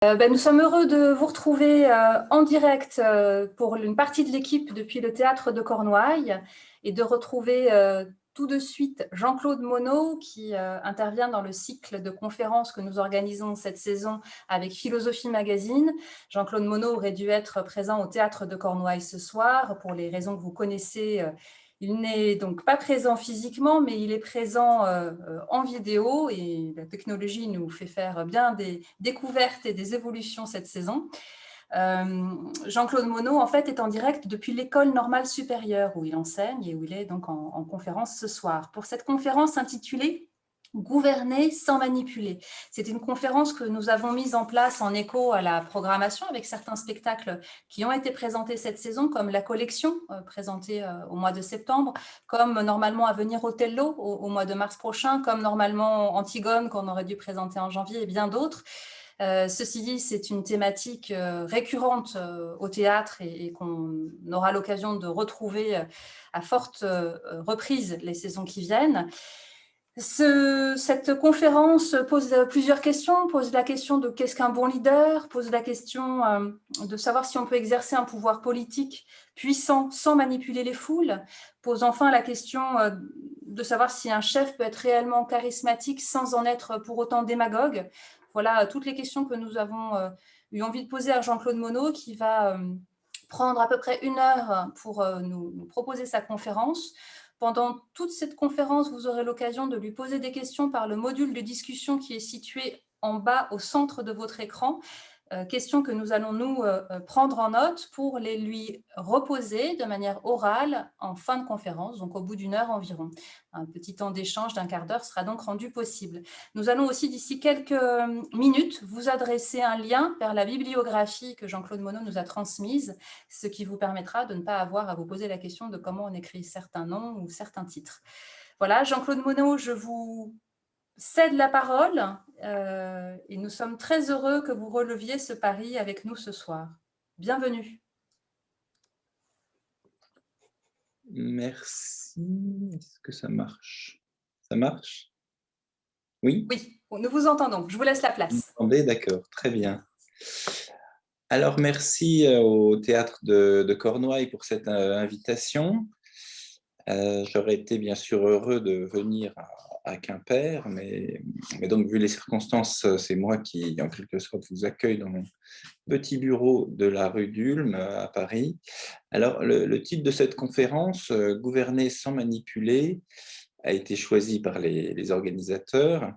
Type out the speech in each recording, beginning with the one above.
Nous sommes heureux de vous retrouver en direct pour une partie de l'équipe depuis le Théâtre de Cornouailles et de retrouver tout de suite Jean-Claude Monod qui intervient dans le cycle de conférences que nous organisons cette saison avec Philosophie Magazine. Jean-Claude Monod aurait dû être présent au Théâtre de Cornouailles ce soir pour les raisons que vous connaissez. Il n'est donc pas présent physiquement, mais il est présent en vidéo et la technologie nous fait faire bien des découvertes et des évolutions cette saison. Jean-Claude Monod, en fait, est en direct depuis l'École normale supérieure où il enseigne et où il est donc en conférence ce soir. Pour cette conférence intitulée « Gouverner sans manipuler ». C'est une conférence que nous avons mise en place en écho à la programmation avec certains spectacles qui ont été présentés cette saison, comme La Collection, présentée au mois de septembre, comme normalement à venir Othello au mois de mars prochain, comme normalement Antigone qu'on aurait dû présenter en janvier et bien d'autres. Ceci dit, c'est une thématique récurrente au théâtre et qu'on aura l'occasion de retrouver à forte reprise les saisons qui viennent. Cette conférence pose plusieurs questions, pose la question de qu'est-ce qu'un bon leader, pose la question de savoir si on peut exercer un pouvoir politique puissant sans manipuler les foules, pose enfin la question de savoir si un chef peut être réellement charismatique sans en être pour autant démagogue. Voilà toutes les questions que nous avons eu envie de poser à Jean-Claude Monod qui va prendre à peu près 1 heure pour nous proposer sa conférence. Pendant toute cette conférence, vous aurez l'occasion de lui poser des questions par le module de discussion qui est situé en bas au centre de votre écran. Questions que nous allons nous prendre en note pour les lui reposer de manière orale en fin de conférence, donc au bout d'1 heure environ. Un petit temps d'échange d'1/4 d'heure sera donc rendu possible. Nous allons aussi d'ici quelques minutes vous adresser un lien vers la bibliographie que Jean-Claude Monod nous a transmise, ce qui vous permettra de ne pas avoir à vous poser la question de comment on écrit certains noms ou certains titres. Voilà, Jean-Claude Monod, je vous cède la parole et nous sommes très heureux que vous releviez ce pari avec nous ce soir. Bienvenue. Merci. Est-ce que ça marche? Ça marche? Oui? Oui, nous vous entendons. Je vous laisse la Vous place. m'entendez? D'accord, très bien. Alors, merci au Théâtre de Cornouailles pour cette invitation. J'aurais été bien sûr heureux de venir à Quimper, mais donc, vu les circonstances, c'est moi qui, en quelque sorte, vous accueille dans mon petit bureau de la rue d'Ulm à Paris. Alors, le titre de cette conférence, « Gouverner sans manipuler », a été choisi par les organisateurs,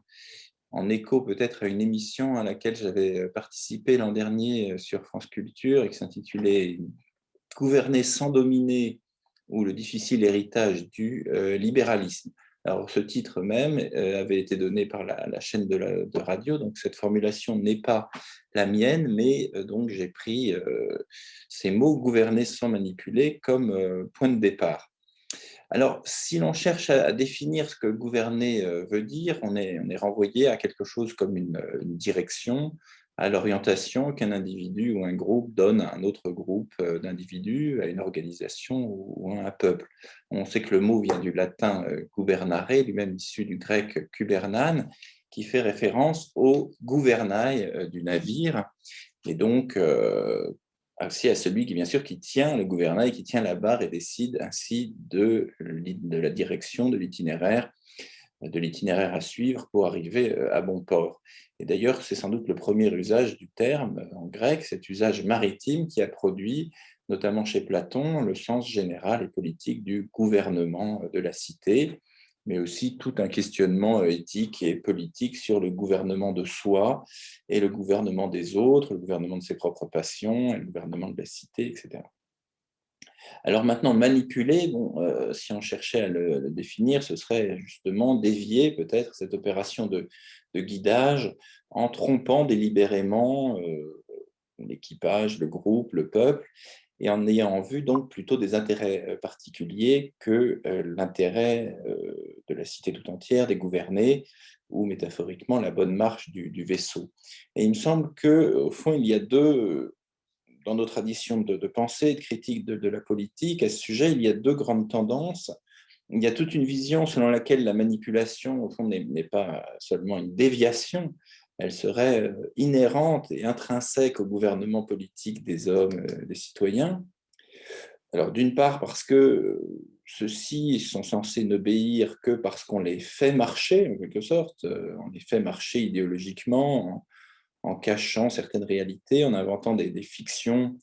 en écho peut-être à une émission à laquelle j'avais participé l'an dernier sur France Culture et qui s'intitulait « Gouverner sans dominer » ou le difficile héritage du libéralisme. Alors, ce titre même avait été donné par la chaîne de radio, donc cette formulation n'est pas la mienne, mais donc j'ai pris ces mots « gouverner sans manipuler » comme point de départ. Alors, si l'on cherche à définir ce que gouverner veut dire, on est renvoyé à quelque chose comme une direction, à l'orientation qu'un individu ou un groupe donne à un autre groupe d'individus, à une organisation ou à un peuple. On sait que le mot vient du latin gubernare, lui-même issu du grec kubernan, qui fait référence au gouvernail du navire, et donc ainsi à celui qui, bien sûr, qui tient le gouvernail, qui tient la barre et décide ainsi de la direction de l'itinéraire à suivre pour arriver à bon port. Et d'ailleurs, c'est sans doute le premier usage du terme en grec, cet usage maritime qui a produit, notamment chez Platon, le sens général et politique du gouvernement de la cité, mais aussi tout un questionnement éthique et politique sur le gouvernement de soi et le gouvernement des autres, le gouvernement de ses propres passions, et le gouvernement de la cité, etc. Alors maintenant, manipuler, bon, si on cherchait à le définir, ce serait justement dévier peut-être cette opération de guidage en trompant délibérément l'équipage, le groupe, le peuple, et en ayant en vue donc plutôt des intérêts particuliers que l'intérêt de la cité tout entière, des gouvernés, ou métaphoriquement la bonne marche du vaisseau. Et il me semble qu'au fond, il y a dans nos traditions de pensée, de critique de la politique, à ce sujet, il y a 2 grandes tendances. Il y a toute une vision selon laquelle la manipulation, au fond, n'est pas seulement une déviation elle serait inhérente et intrinsèque au gouvernement politique des hommes, des citoyens. Alors, d'une part, parce que ceux-ci sont censés n'obéir que parce qu'on les fait marcher, en quelque sorte, on les fait marcher idéologiquement, en cachant certaines réalités, en inventant des fictions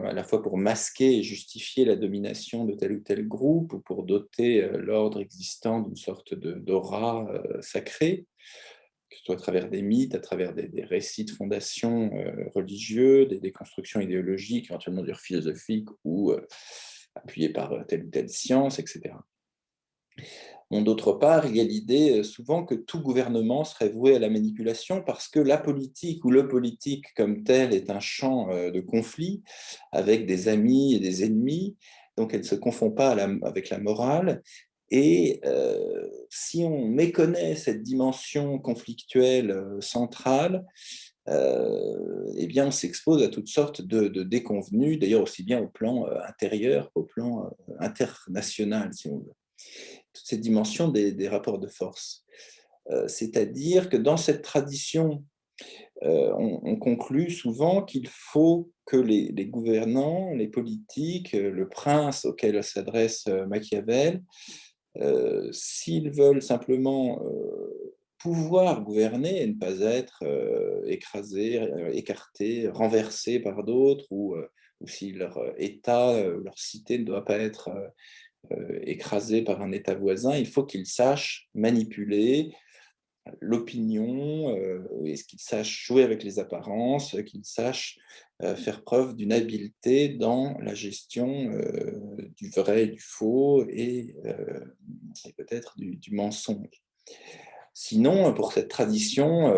à la fois pour masquer et justifier la domination de tel ou tel groupe, ou pour doter l'ordre existant d'une sorte d'aura sacrée, que ce soit à travers des mythes, à travers des récits de fondation religieux, des constructions idéologiques, éventuellement d'ailleurs philosophiques, ou appuyées par telle ou telle science, etc. Bon, d'autre part, il y a l'idée souvent que tout gouvernement serait voué à la manipulation parce que la politique ou le politique comme tel est un champ de conflit avec des amis et des ennemis, donc elle ne se confond pas avec la morale. Et si on méconnaît cette dimension conflictuelle centrale, eh bien, on s'expose à toutes sortes de déconvenues, d'ailleurs aussi bien au plan intérieur qu'au plan international, si on veut. Toute cette dimension des rapports de force. C'est-à-dire que dans cette tradition, on conclut souvent qu'il faut que les gouvernants, les politiques, le prince auquel s'adresse Machiavel, s'ils veulent simplement pouvoir gouverner et ne pas être écrasés, écartés, renversés par d'autres, ou si leur État, leur cité ne doit pas être écrasé par un État voisin, il faut qu'ils sachent manipuler l'opinion, qu'ils sachent jouer avec les apparences, qu'ils sachent faire preuve d'une habileté dans la gestion du vrai et du faux, et peut-être du mensonge. Sinon, pour cette tradition,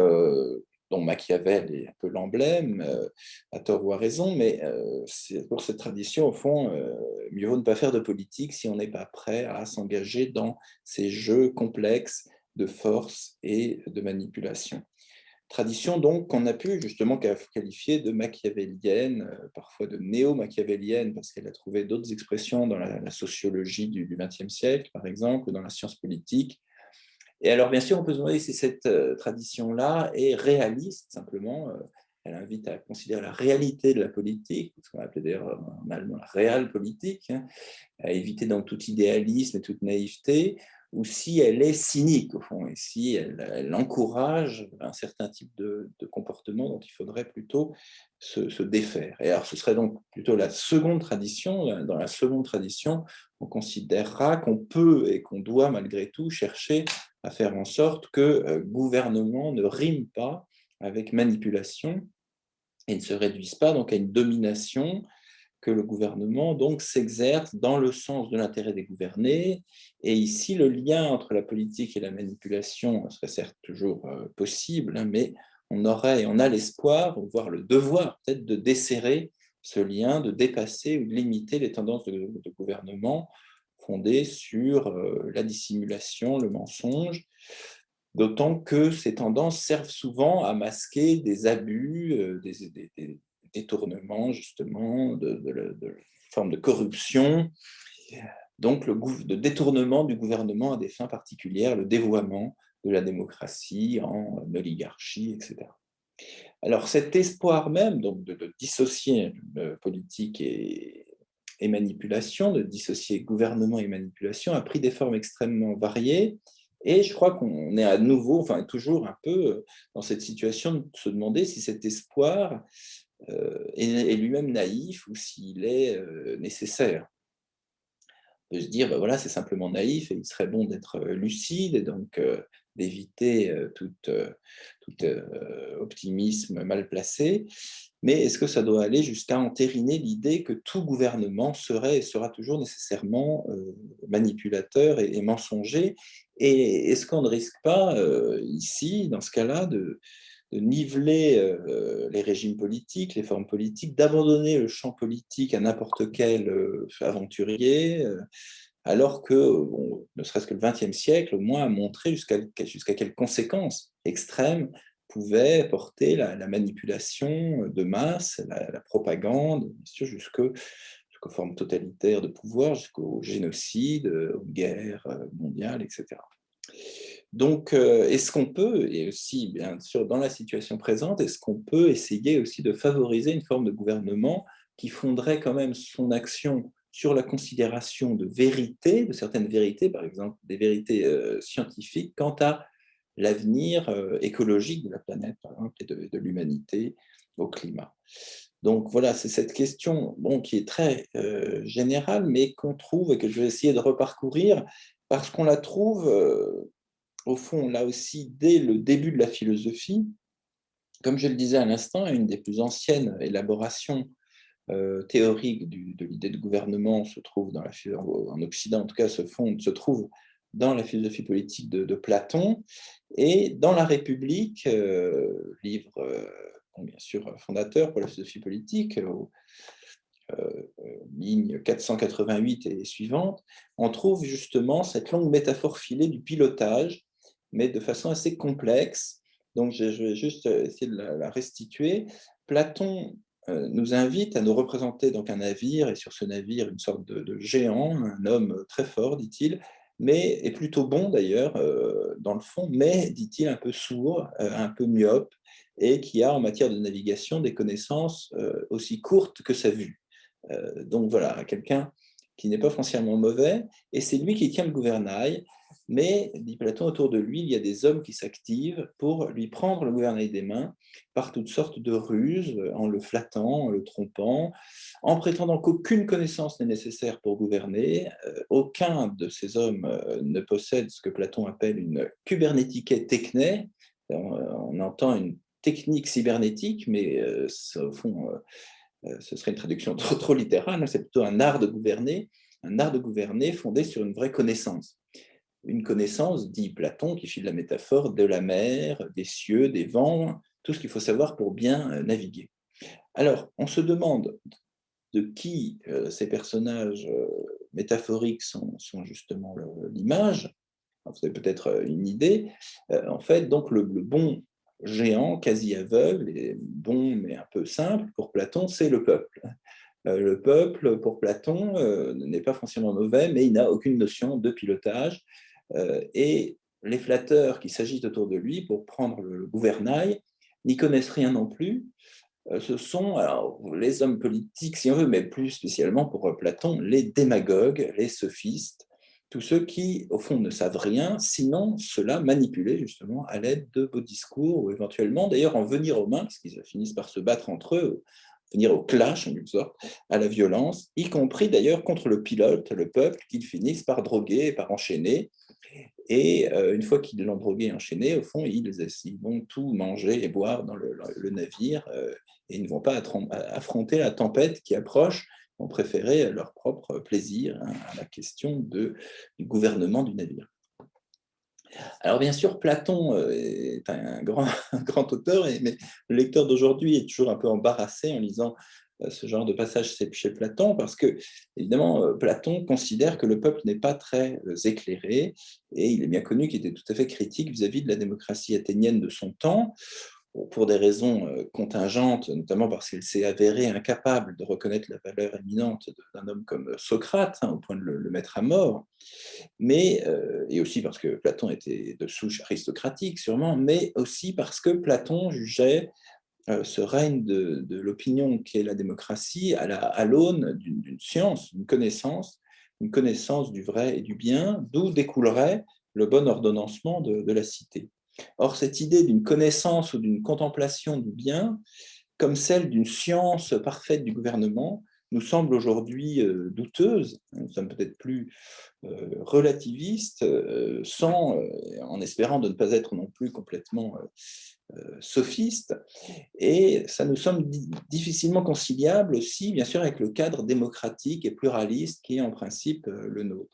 dont Machiavel est un peu l'emblème, à tort ou à raison, mais pour cette tradition, au fond, mieux vaut ne pas faire de politique si on n'est pas prêt à s'engager dans ces jeux complexes de force et de manipulation. Tradition donc qu'on a pu justement qualifier de machiavélienne, parfois de néo-machiavélienne, parce qu'elle a trouvé d'autres expressions dans la sociologie du XXe siècle, par exemple, ou dans la science politique. Et alors, bien sûr, on peut se demander si cette tradition-là est réaliste, simplement. Elle invite à considérer la réalité de la politique, ce qu'on appelle d'ailleurs en allemand la réelle-politique, hein, à éviter donc tout idéalisme et toute naïveté, ou si elle est cynique, au fond, et si elle encourage un certain type de comportement dont il faudrait plutôt se défaire. Et alors, ce serait donc plutôt la seconde tradition. Dans la seconde tradition, on considérera qu'on peut et qu'on doit malgré tout chercher à faire en sorte que gouvernement ne rime pas avec manipulation et ne se réduise pas donc à une domination, que le gouvernement donc s'exerce dans le sens de l'intérêt des gouvernés. Et ici, le lien entre la politique et la manipulation serait certes toujours possible, hein, mais on aurait et on a l'espoir, voire le devoir peut-être de desserrer ce lien, de dépasser ou de limiter les tendances de gouvernement fondées sur la dissimulation, le mensonge, d'autant que ces tendances servent souvent à masquer des abus, des détournements, justement, de formes de corruption, donc de détournement du gouvernement à des fins particulières, le dévoiement de la démocratie en oligarchie, etc. Alors cet espoir même donc, de dissocier politique et manipulation, de dissocier gouvernement et manipulation, a pris des formes extrêmement variées. Et je crois qu'on est à nouveau, enfin toujours un peu dans cette situation de se demander si cet espoir est lui-même naïf ou s'il est nécessaire. De se dire, ben voilà, c'est simplement naïf et il serait bon d'être lucide et donc d'éviter tout optimisme mal placé. Mais est-ce que ça doit aller jusqu'à entériner l'idée que tout gouvernement serait et sera toujours nécessairement manipulateur et mensonger? Et est-ce qu'on ne risque pas ici, dans ce cas-là, de niveler les régimes politiques, les formes politiques, d'abandonner le champ politique à n'importe quel aventurier, alors que, bon, ne serait-ce que le XXe siècle, au moins, a montré jusqu'à quelles conséquences extrêmes pouvait porter la manipulation de masse, la propagande, bien sûr, jusqu'aux formes totalitaires de pouvoir, jusqu'au génocide, aux guerres mondiales, etc. Donc, est-ce qu'on peut, et aussi bien sûr dans la situation présente, est-ce qu'on peut essayer aussi de favoriser une forme de gouvernement qui fonderait quand même son action sur la considération de vérité, de certaines vérités, par exemple des vérités scientifiques, quant à l'avenir écologique de la planète, par exemple, et de l'humanité au climat. Donc voilà, c'est cette question bon, qui est très générale, mais qu'on trouve et que je vais essayer de reparcourir parce qu'on la trouve, au fond, là aussi, dès le début de la philosophie. Comme je le disais à l'instant, une des plus anciennes élaborations théoriques de l'idée de gouvernement se trouve en Occident, en tout cas, se trouve dans la philosophie politique de Platon. Et dans La République, livre bon, bien sûr fondateur pour la philosophie politique, ligne 488 et suivante, on trouve justement cette longue métaphore filée du pilotage, mais de façon assez complexe. Donc, je vais juste essayer de la restituer. Platon nous invite à nous représenter donc un navire, et sur ce navire, une sorte de géant, un homme très fort, dit-il, mais est plutôt bon d'ailleurs, dans le fond, mais, dit-il, un peu sourd, un peu myope, et qui a en matière de navigation des connaissances aussi courtes que sa vue. Donc voilà, quelqu'un qui n'est pas foncièrement mauvais, et c'est lui qui tient le gouvernail, mais, dit Platon, autour de lui, il y a des hommes qui s'activent pour lui prendre le gouvernail des mains par toutes sortes de ruses, en le flattant, en le trompant, en prétendant qu'aucune connaissance n'est nécessaire pour gouverner. Aucun de ces hommes ne possède ce que Platon appelle une kybernétique techné. On entend une technique cybernétique, mais au fond, ce serait une traduction trop littérale, c'est plutôt un art de gouverner fondé sur une vraie connaissance. Une connaissance, dit Platon, qui file la métaphore de la mer, des cieux, des vents, tout ce qu'il faut savoir pour bien naviguer. Alors, on se demande de qui ces personnages métaphoriques sont justement l'image. Vous avez peut-être une idée. En fait, donc le bon géant, quasi aveugle, et bon mais un peu simple, pour Platon, c'est le peuple. Le peuple, pour Platon, n'est pas forcément mauvais, mais il n'a aucune notion de pilotage. Et les flatteurs qui s'agitent autour de lui pour prendre le gouvernail n'y connaissent rien non plus. Ce sont alors, les hommes politiques, si on veut, mais plus spécialement pour Platon, les démagogues, les sophistes, tous ceux qui, au fond, ne savent rien, sinon cela manipuler justement à l'aide de beaux discours, ou éventuellement d'ailleurs en venir aux mains, parce qu'ils finissent par se battre entre eux, venir au clash en quelque sorte, à la violence, y compris d'ailleurs contre le pilote, le peuple, qu'ils finissent par droguer, par enchaîner. Et une fois qu'ils l'ont drogué et enchaîné, au fond, ils vont tout manger et boire dans le navire et ils ne vont pas affronter la tempête qui approche, ils vont préférer leur propre plaisir à la question du gouvernement du navire. Alors bien sûr, Platon est un grand, un grand auteur, mais le lecteur d'aujourd'hui est toujours un peu embarrassé en lisant ce genre de passage chez Platon, parce que, évidemment, Platon considère que le peuple n'est pas très éclairé, et il est bien connu qu'il était tout à fait critique vis-à-vis de la démocratie athénienne de son temps, pour des raisons contingentes, notamment parce qu'il s'est avéré incapable de reconnaître la valeur éminente d'un homme comme Socrate, au point de le mettre à mort, mais, et aussi parce que Platon était de souche aristocratique, sûrement, mais aussi parce que Platon jugeait ce règne de l'opinion qu'est la démocratie à l'aune d'une science, une connaissance du vrai et du bien, d'où découlerait le bon ordonnancement de la cité. Or, cette idée d'une connaissance ou d'une contemplation du bien, comme celle d'une science parfaite du gouvernement, nous semble aujourd'hui douteuse. Nous sommes peut-être plus relativistes, en espérant de ne pas être non plus complètement sophistes. Et ça nous semble difficilement conciliable aussi, bien sûr, avec le cadre démocratique et pluraliste qui est en principe le nôtre.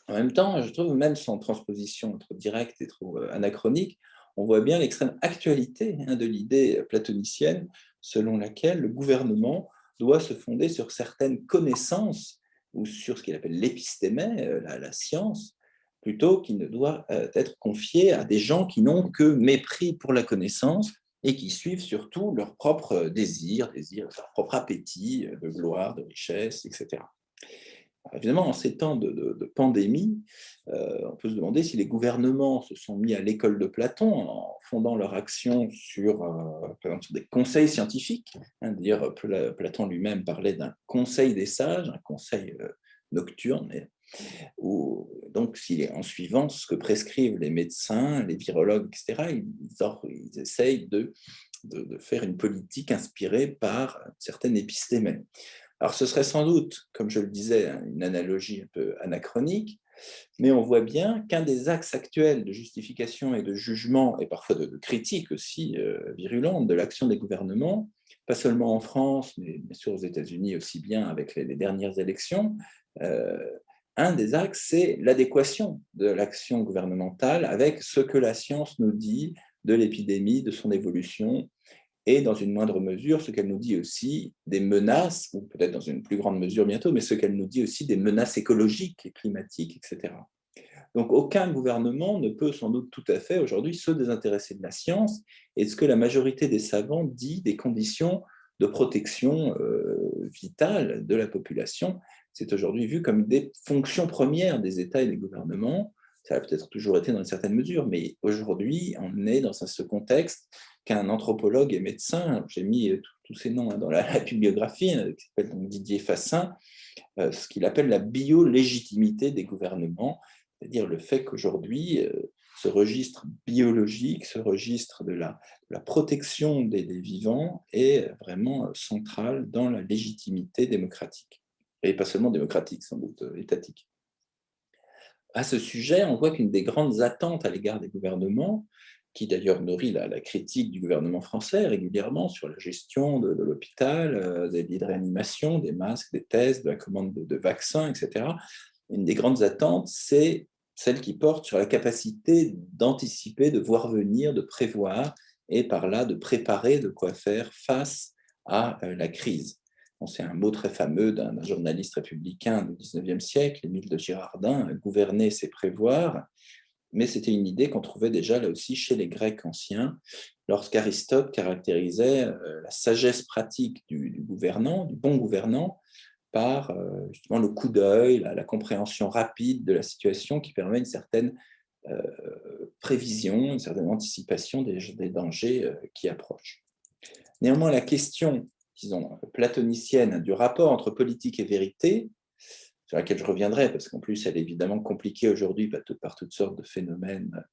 En même temps, je trouve, même sans transposition trop directe et trop anachronique, on voit bien l'extrême actualité de l'idée platonicienne selon laquelle le gouvernement doit se fonder sur certaines connaissances ou sur ce qu'il appelle l'épistémé, la science, plutôt qu'il ne doit être confié à des gens qui n'ont que mépris pour la connaissance et qui suivent surtout leurs propres désirs, leur propre appétit de gloire, de richesse, etc. Évidemment, en ces temps de pandémie, on peut se demander si les gouvernements se sont mis à l'école de Platon en fondant leur action sur, par exemple, sur des conseils scientifiques. Hein. D'ailleurs, Platon lui-même parlait d'un conseil des sages, un conseil nocturne, donc en suivant ce que prescrivent les médecins, les virologues, etc., ils essayent de faire une politique inspirée par certaines épistémènes. Alors, ce serait sans doute, comme je le disais, une analogie un peu anachronique, mais on voit bien qu'un des axes actuels de justification et de jugement, et parfois de critique aussi virulente de l'action des gouvernements, pas seulement en France, mais bien sûr aux États-Unis aussi bien avec les dernières élections, un des axes, c'est l'adéquation de l'action gouvernementale avec ce que la science nous dit de l'épidémie, de son évolution, et dans une moindre mesure, ce qu'elle nous dit aussi des menaces, ou peut-être dans une plus grande mesure bientôt, mais ce qu'elle nous dit aussi des menaces écologiques et climatiques, etc. Donc aucun gouvernement ne peut sans doute tout à fait aujourd'hui se désintéresser de la science et de ce que la majorité des savants dit des conditions de protection vitale de la population. C'est aujourd'hui vu comme des fonctions premières des États et des gouvernements. Ça a peut-être toujours été dans une certaine mesure, mais aujourd'hui, on est dans ce contexte qu'un anthropologue et médecin, j'ai mis tous ces noms dans la bibliographie, qui s'appelle donc Didier Fassin, ce qu'il appelle la biolégitimité des gouvernements, c'est-à-dire le fait qu'aujourd'hui, ce registre biologique, ce registre de la protection des vivants est vraiment central dans la légitimité démocratique. Et pas seulement démocratique, sans doute étatique. À ce sujet, on voit qu'une des grandes attentes à l'égard des gouvernements, qui d'ailleurs nourrit la critique du gouvernement français régulièrement sur la gestion de l'hôpital, des lits de réanimation, des masques, des tests, de la commande de vaccins, etc. Une des grandes attentes, c'est celle qui porte sur la capacité d'anticiper, de voir venir, de prévoir, et par là de préparer de quoi faire face à la crise. Bon, c'est un mot très fameux d'un journaliste républicain du 19e siècle, Émile de Girardin, gouverner, c'est prévoir. Mais c'était une idée qu'on trouvait déjà là aussi chez les Grecs anciens, lorsqu'Aristote caractérisait la sagesse pratique du gouvernant, du bon gouvernant, par justement le coup d'œil, la compréhension rapide de la situation qui permet une certaine prévision, une certaine anticipation des dangers qui approchent. Néanmoins, la question, disons, platonicienne du rapport entre politique et vérité, sur laquelle je reviendrai, parce qu'en plus, elle est évidemment compliquée aujourd'hui par toutes sortes de phénomènes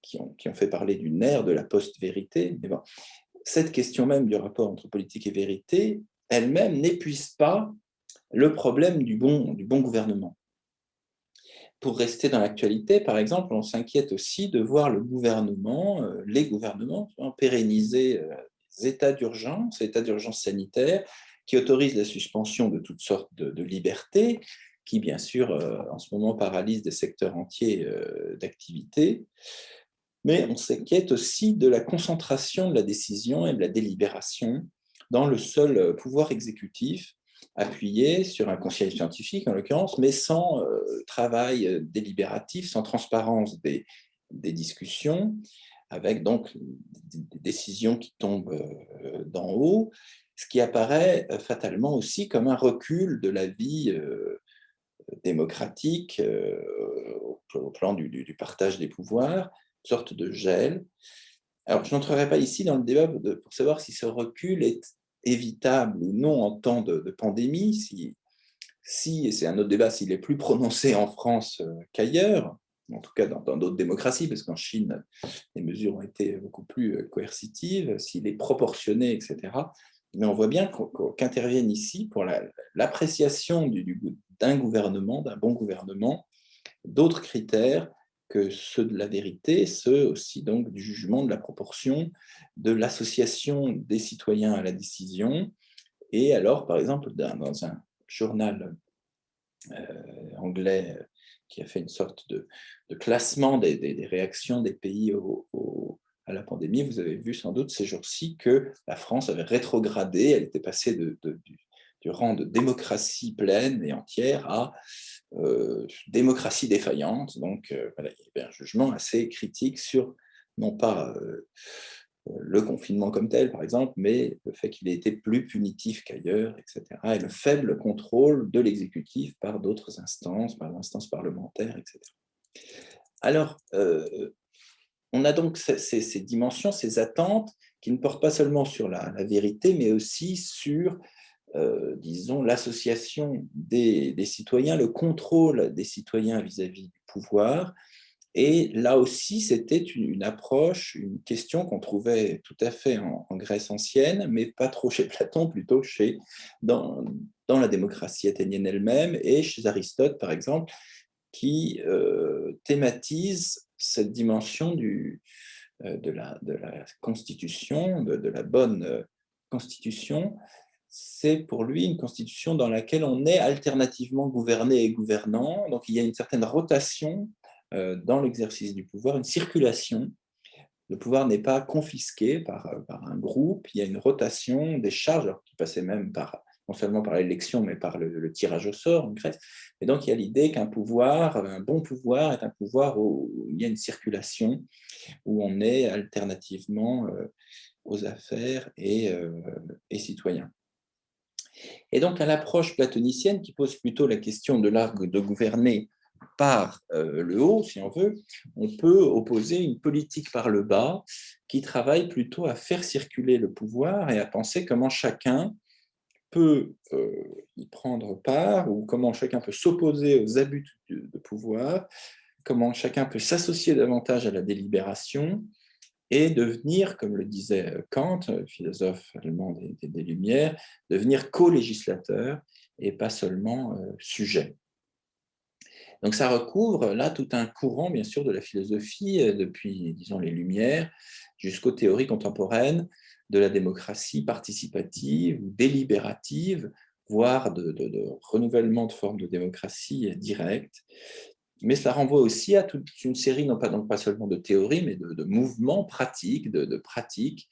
qui ont fait parler d'une ère de la post-vérité. Mais bon, cette question même du rapport entre politique et vérité, elle-même n'épuise pas le problème du bon gouvernement. Pour rester dans l'actualité, par exemple, on s'inquiète aussi de voir le gouvernement, les gouvernements, pérenniser des états d'urgence sanitaire, qui autorisent la suspension de toutes sortes de libertés, qui bien sûr en ce moment paralysent des secteurs entiers d'activité. Mais on s'inquiète aussi de la concentration de la décision et de la délibération dans le seul pouvoir exécutif, appuyé sur un conseil scientifique en l'occurrence, mais sans travail délibératif, sans transparence des discussions, avec donc des décisions qui tombent d'en haut, ce qui apparaît fatalement aussi comme un recul de la vie démocratique au plan du partage des pouvoirs, une sorte de gel. Alors, je n'entrerai pas ici dans le débat pour savoir si ce recul est évitable ou non en temps de pandémie, et c'est un autre débat, s'il est plus prononcé en France qu'ailleurs, en tout cas dans d'autres démocraties, parce qu'en Chine, les mesures ont été beaucoup plus coercitives, s'il est proportionné, etc. Mais on voit bien qu'interviennent ici, pour l'appréciation d'un gouvernement, d'un bon gouvernement, d'autres critères que ceux de la vérité, ceux aussi donc du jugement, de la proportion, de l'association des citoyens à la décision. Et alors, par exemple, dans un journal anglais qui a fait une sorte de classement des réactions des pays à la pandémie, vous avez vu sans doute ces jours-ci que la France avait rétrogradé, elle était passée du rang de démocratie pleine et entière à démocratie défaillante. Donc, voilà, il y avait un jugement assez critique sur, non pas le confinement comme tel, par exemple, mais le fait qu'il ait été plus punitif qu'ailleurs, etc. Et le faible contrôle de l'exécutif par d'autres instances, par l'instance parlementaire, etc. Alors, on a donc ces dimensions, ces attentes qui ne portent pas seulement sur la vérité, mais aussi sur, disons, l'association des citoyens, le contrôle des citoyens vis-à-vis du pouvoir. Et là aussi, c'était une approche, une question qu'on trouvait tout à fait en Grèce ancienne, mais pas trop chez Platon, plutôt dans la démocratie athénienne elle-même et chez Aristote, par exemple, qui thématise cette dimension de la constitution, de la bonne constitution. C'est pour lui une constitution dans laquelle on est alternativement gouverné et gouvernant. Donc il y a une certaine rotation dans l'exercice du pouvoir, une circulation. Le pouvoir n'est pas confisqué par un groupe, il y a une rotation des charges, alors qui passait même non seulement par l'élection, mais par le tirage au sort en Grèce. Et donc, il y a l'idée qu'un pouvoir, un bon pouvoir, est un pouvoir où il y a une circulation, où on est alternativement aux affaires et citoyens. Et donc, à l'approche platonicienne, qui pose plutôt la question de l'art de gouverner par le haut, si on veut, on peut opposer une politique par le bas qui travaille plutôt à faire circuler le pouvoir et à penser comment chacun peut y prendre part ou comment chacun peut s'opposer aux abus de pouvoir, comment chacun peut s'associer davantage à la délibération et devenir, comme le disait Kant, philosophe allemand des Lumières, devenir co-législateur et pas seulement sujet. Donc ça recouvre là tout un courant, bien sûr, de la philosophie, depuis, disons, les Lumières, jusqu'aux théories contemporaines de la démocratie participative ou délibérative, voire de renouvellement de formes de démocratie directe. Mais cela renvoie aussi à toute une série, donc pas seulement de théories, mais de mouvements pratiques, de pratiques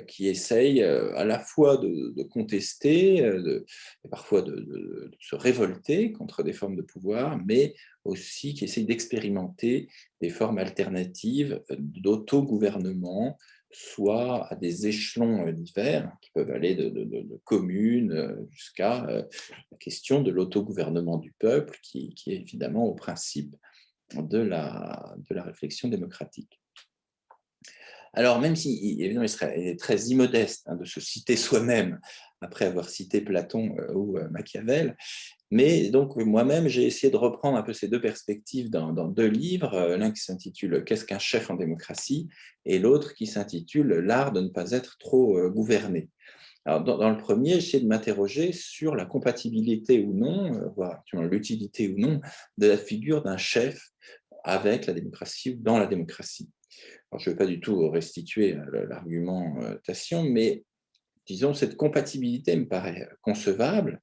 qui essayent à la fois de contester, et parfois de se révolter contre des formes de pouvoir, mais aussi qui essayent d'expérimenter des formes alternatives d'autogouvernement, soit à des échelons divers, qui peuvent aller de communes jusqu'à la question de l'autogouvernement du peuple, qui est évidemment au principe de la réflexion démocratique. Alors, même si, évidemment, il est très immodeste de se citer soi-même après avoir cité Platon ou Machiavel, mais donc moi-même, j'ai essayé de reprendre un peu ces deux perspectives dans deux livres, l'un qui s'intitule « Qu'est-ce qu'un chef en démocratie ?» et l'autre qui s'intitule « L'art de ne pas être trop gouverné ». Alors, dans le premier, j'ai essayé de m'interroger sur la compatibilité ou non, voire l'utilité ou non, de la figure d'un chef avec la démocratie ou dans la démocratie. Alors, je ne vais pas du tout restituer l'argumentation, mais disons, cette compatibilité me paraît concevable.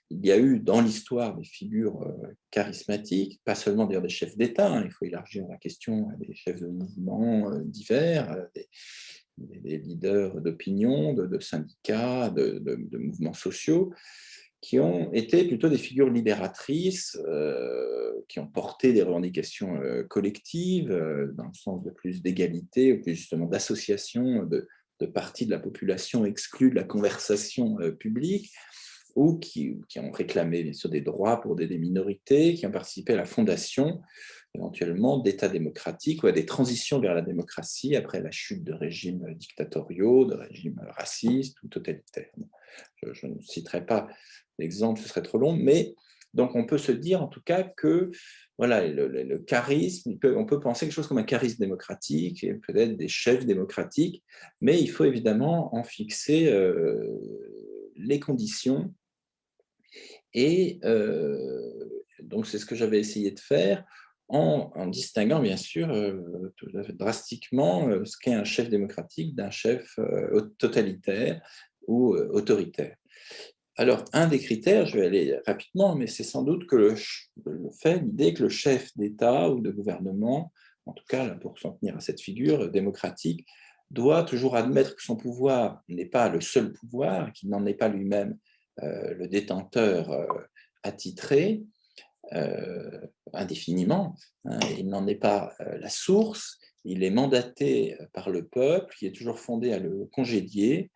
Il y a eu dans l'histoire des figures charismatiques, pas seulement d'ailleurs des chefs d'État, il faut élargir la question à des chefs de mouvements divers, des leaders d'opinion, de syndicats, de mouvements sociaux, qui ont été plutôt des figures libératrices, qui ont porté des revendications collectives, dans le sens de plus d'égalité, ou plus justement d'association de parties de la population exclues de la conversation publique, ou qui ont réclamé bien sûr des droits pour des minorités, qui ont participé à la fondation éventuellement d'États démocratiques ou à des transitions vers la démocratie après la chute de régimes dictatoriaux, de régimes racistes ou totalitaires. Je ne citerai pas l'exemple, ce serait trop long, mais donc on peut se dire en tout cas que voilà, le charisme, on peut penser quelque chose comme un charisme démocratique et peut-être des chefs démocratiques, mais il faut évidemment en fixer les conditions. Et donc c'est ce que j'avais essayé de faire en distinguant bien sûr drastiquement ce qu'est un chef démocratique d'un chef totalitaire ou autoritaire. Alors, un des critères, je vais aller rapidement, mais c'est sans doute que l'idée que le chef d'État ou de gouvernement, en tout cas là, pour s'en tenir à cette figure démocratique, doit toujours admettre que son pouvoir n'est pas le seul pouvoir, qu'il n'en est pas lui-même le détenteur attitré indéfiniment, hein, il n'en est pas la source, il est mandaté par le peuple, qui est toujours fondé à le congédier.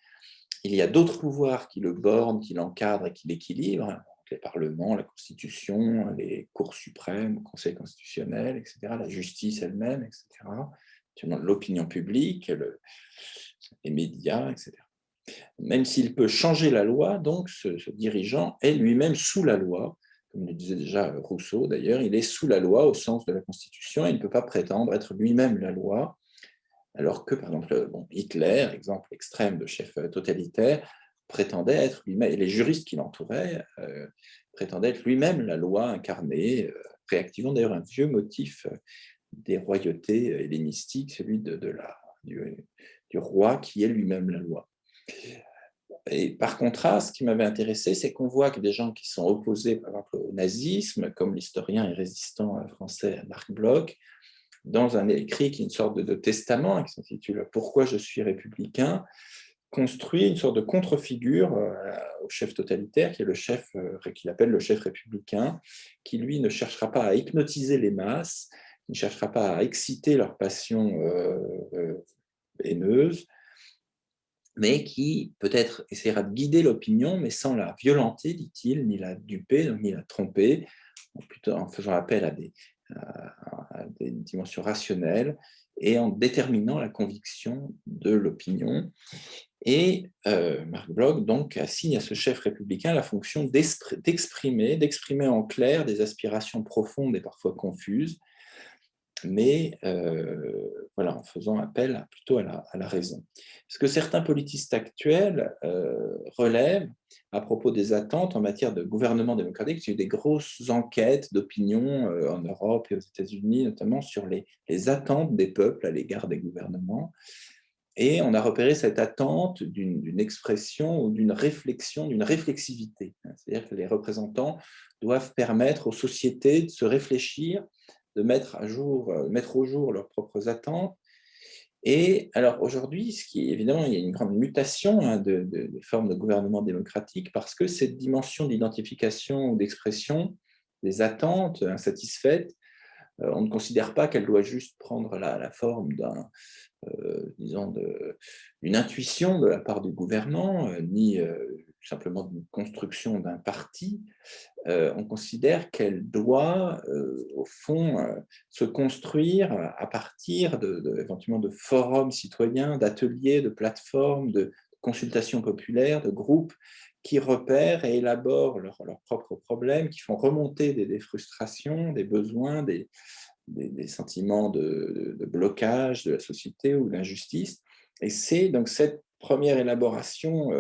Il y a d'autres pouvoirs qui le bornent, qui l'encadrent et qui l'équilibrent, les parlements, la Constitution, les cours suprêmes, le Conseil constitutionnel, etc., la justice elle-même, etc., l'opinion publique, les médias, etc. Même s'il peut changer la loi, donc ce dirigeant est lui-même sous la loi, comme le disait déjà Rousseau d'ailleurs, il est sous la loi au sens de la Constitution, et il ne peut pas prétendre être lui-même la loi, alors que, par exemple, Hitler, exemple extrême de chef totalitaire, prétendait être lui-même, et les juristes qui l'entouraient prétendaient être lui-même la loi incarnée, réactivant d'ailleurs un vieux motif des royautés hellénistiques, celui du roi qui est lui-même la loi. Et par contraste, ce qui m'avait intéressé, c'est qu'on voit que des gens qui sont opposés, par exemple, au nazisme, comme l'historien et résistant français Marc Bloch, dans un écrit qui est une sorte de testament, qui s'intitule « Pourquoi je suis républicain », construit une sorte de contre-figure au chef totalitaire, qui est le chef, qu'il appelle le chef républicain, qui lui ne cherchera pas à hypnotiser les masses, ne cherchera pas à exciter leurs passions haineuses, mais qui peut-être essaiera de guider l'opinion, mais sans la violenter, dit-il, ni la duper, ni la tromper, plutôt en faisant appel à des dimensions rationnelles et en déterminant la conviction de l'opinion. Et Marc Bloch donc assigne à ce chef républicain la fonction d'exprimer en clair des aspirations profondes et parfois confuses, mais voilà, en faisant appel plutôt à la raison. Ce que certains politistes actuels relèvent à propos des attentes en matière de gouvernement démocratique, il y a eu des grosses enquêtes d'opinion en Europe et aux États-Unis, notamment sur les attentes des peuples à l'égard des gouvernements. Et on a repéré cette attente d'une expression ou d'une réflexion, d'une réflexivité. C'est-à-dire que les représentants doivent permettre aux sociétés de se réfléchir, de mettre au jour leurs propres attentes. Et alors aujourd'hui, évidemment, il y a une grande mutation des formes de gouvernement démocratique parce que cette dimension d'identification ou d'expression des attentes insatisfaites, on ne considère pas qu'elle doit juste prendre la forme d'une intuition de la part du gouvernement, ni simplement d'une construction d'un parti. On considère qu'elle doit, au fond, se construire à partir éventuellement de forums citoyens, d'ateliers, de plateformes, de consultations populaires, de groupes qui repèrent et élaborent leurs propres problèmes, qui font remonter des frustrations, des besoins, des sentiments de blocage de la société ou d'injustice. Et c'est donc cette première élaboration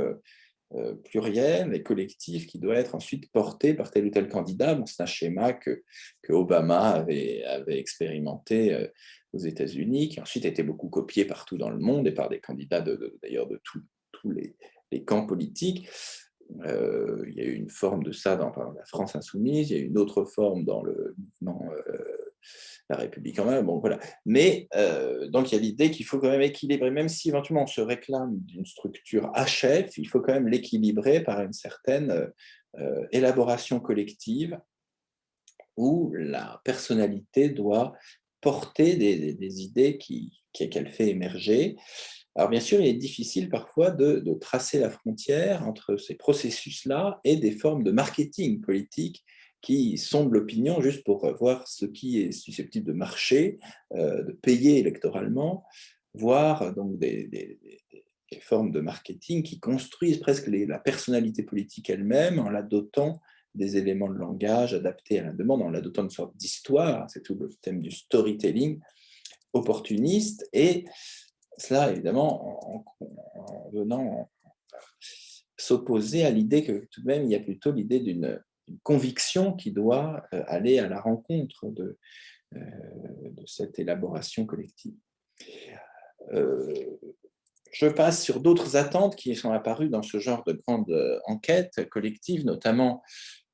plurielle et collective qui doit être ensuite portée par tel ou tel candidat. Bon, c'est un schéma que Obama avait expérimenté aux États-Unis, qui ensuite a été beaucoup copié partout dans le monde et par des candidats d'ailleurs de tous les camps politiques. Il y a eu une forme de ça dans la France insoumise, il y a eu une autre forme dans le mouvement La République en main. Bon, voilà. Mais donc il y a l'idée qu'il faut quand même équilibrer, même si éventuellement on se réclame d'une structure HF, il faut quand même l'équilibrer par une certaine élaboration collective où la personnalité doit porter des idées qu'elle fait émerger. Alors bien sûr, il est difficile parfois de tracer la frontière entre ces processus-là et des formes de marketing politique qui sondent l'opinion juste pour voir ce qui est susceptible de marcher, de payer électoralement, voire donc des formes de marketing qui construisent presque la personnalité politique elle-même en la dotant des éléments de langage adaptés à la demande, en la dotant d'une sorte d'histoire, c'est tout le thème du storytelling opportuniste, et cela, évidemment, en venant s'opposer à l'idée que tout de même, il y a plutôt l'idée d'une conviction qui doit aller à la rencontre de cette élaboration collective. Je passe sur d'autres attentes qui sont apparues dans ce genre de grande enquête collective, notamment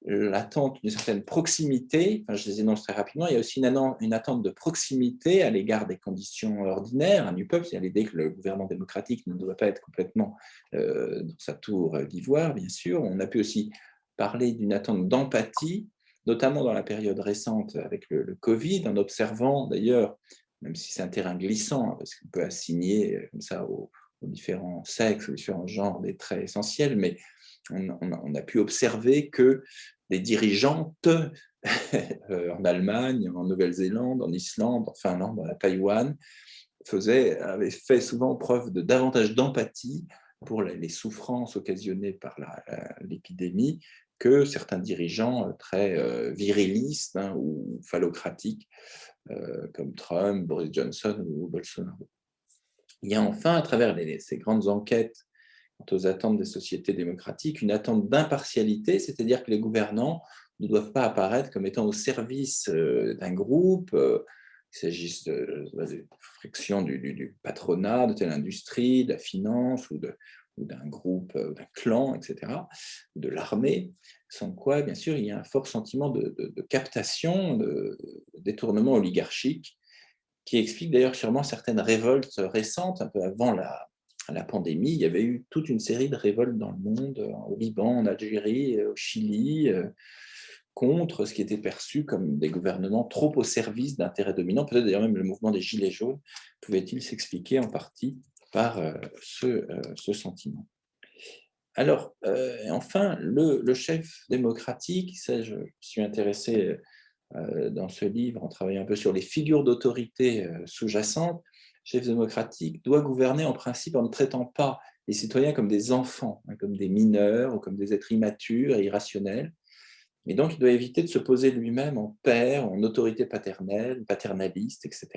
l'attente d'une certaine proximité, enfin, je les énonce très rapidement, il y a aussi une attente de proximité à l'égard des conditions ordinaires du peuple, c'est-à-dire l'idée que le gouvernement démocratique ne doit pas être complètement dans sa tour d'ivoire, bien sûr. On a pu aussi parler d'une attente d'empathie, notamment dans la période récente avec le Covid, en observant d'ailleurs même si c'est un terrain glissant, hein, parce qu'on peut assigner comme ça aux différents sexes, aux différents genres des traits essentiels, mais on a pu observer que les dirigeantes en Allemagne, en Nouvelle-Zélande, en Islande, en Finlande, à Taïwan, avaient fait souvent preuve de davantage d'empathie pour les souffrances occasionnées par l'épidémie que certains dirigeants très virilistes, hein, ou phallocratiques comme Trump, Boris Johnson ou Bolsonaro. Il y a enfin, à travers ces grandes enquêtes quant aux attentes des sociétés démocratiques, une attente d'impartialité, c'est-à-dire que les gouvernants ne doivent pas apparaître comme étant au service d'un groupe, qu'il s'agisse de friction du patronat, de telle industrie, de la finance ou d'un groupe, d'un clan, etc., de l'armée, sans quoi, bien sûr, il y a un fort sentiment de captation, de détournement oligarchique, qui explique d'ailleurs sûrement certaines révoltes récentes, un peu avant la pandémie. Il y avait eu toute une série de révoltes dans le monde, au Liban, en Algérie, au Chili, contre ce qui était perçu comme des gouvernements trop au service d'intérêts dominants. Peut-être d'ailleurs même le mouvement des Gilets jaunes pouvait-il s'expliquer en partie par ce sentiment. Alors, enfin, le chef démocratique, ça je suis intéressé dans ce livre, en travaillant un peu sur les figures d'autorité sous-jacentes, chef démocratique doit gouverner en principe en ne traitant pas les citoyens comme des enfants, hein, comme des mineurs ou comme des êtres immatures et irrationnels. Et donc, il doit éviter de se poser lui-même en père, en autorité paternelle, paternaliste, etc.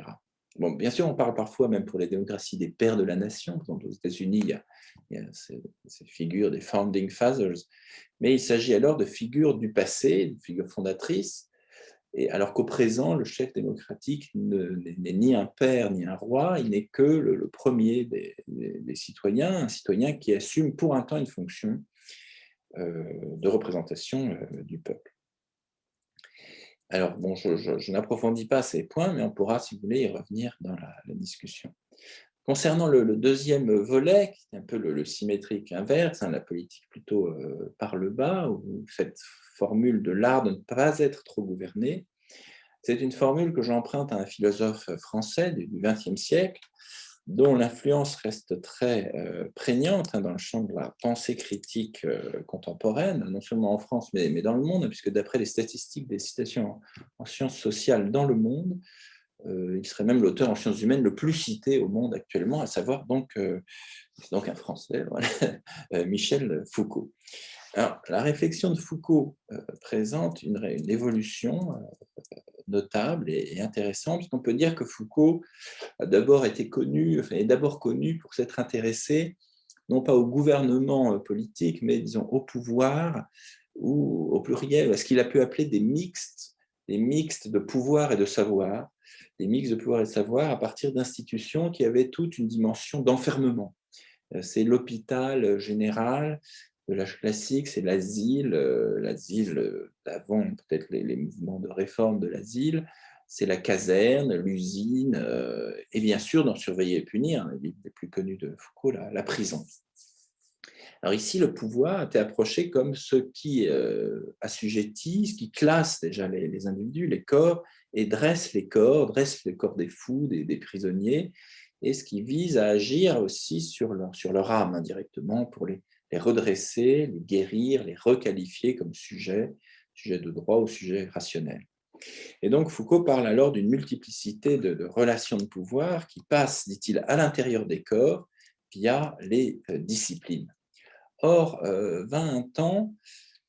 Bon, bien sûr, on parle parfois, même pour les démocraties, des pères de la nation. Par exemple, aux États-Unis, il y a ces figures des founding fathers. Mais il s'agit alors de figures du passé, de figures fondatrices, et alors qu'au présent, le chef démocratique n'est ni un père ni un roi, il n'est que le premier des citoyens, un citoyen qui assume pour un temps une fonction de représentation du peuple. Alors, bon, je n'approfondis pas ces points, mais on pourra, si vous voulez, y revenir dans la discussion. Concernant le deuxième volet, qui est un peu le symétrique inverse, hein, la politique plutôt par le bas, ou cette formule de l'art de ne pas être trop gouverné, c'est une formule que j'emprunte à un philosophe français du XXe siècle, dont l'influence reste très prégnante, hein, dans le champ de la pensée critique contemporaine, non seulement en France, mais dans le monde, puisque d'après les statistiques des citations en sciences sociales dans le monde, il serait même l'auteur en sciences humaines le plus cité au monde actuellement, à savoir c'est donc un Français, voilà, Michel Foucault. Alors, la réflexion de Foucault présente une évolution notable et intéressante, puisqu'on peut dire que Foucault a d'abord été connu, enfin, est d'abord connu pour s'être intéressé non pas au gouvernement politique, mais disons au pouvoir, ou au pluriel, à ce qu'il a pu appeler des mixtes de pouvoir et de savoir, des mixtes de pouvoir et de savoir à partir d'institutions qui avaient toute une dimension d'enfermement. C'est l'hôpital général de l'âge classique, c'est l'asile d'avant peut-être les mouvements de réforme de l'asile, c'est la caserne, l'usine, et bien sûr, dans Surveiller et punir, le livre le plus connu de Foucault, la prison. Alors ici, le pouvoir était approché comme ce qui assujettit, ce qui classe déjà les individus, les corps, et dresse les corps des fous, des prisonniers, et ce qui vise à agir aussi sur leur âme indirectement pour les redresser, les guérir, les requalifier comme sujet de droit ou sujet rationnel. Et donc Foucault parle alors d'une multiplicité de relations de pouvoir qui passent, dit-il, à l'intérieur des corps via les disciplines. Or, 20 ans,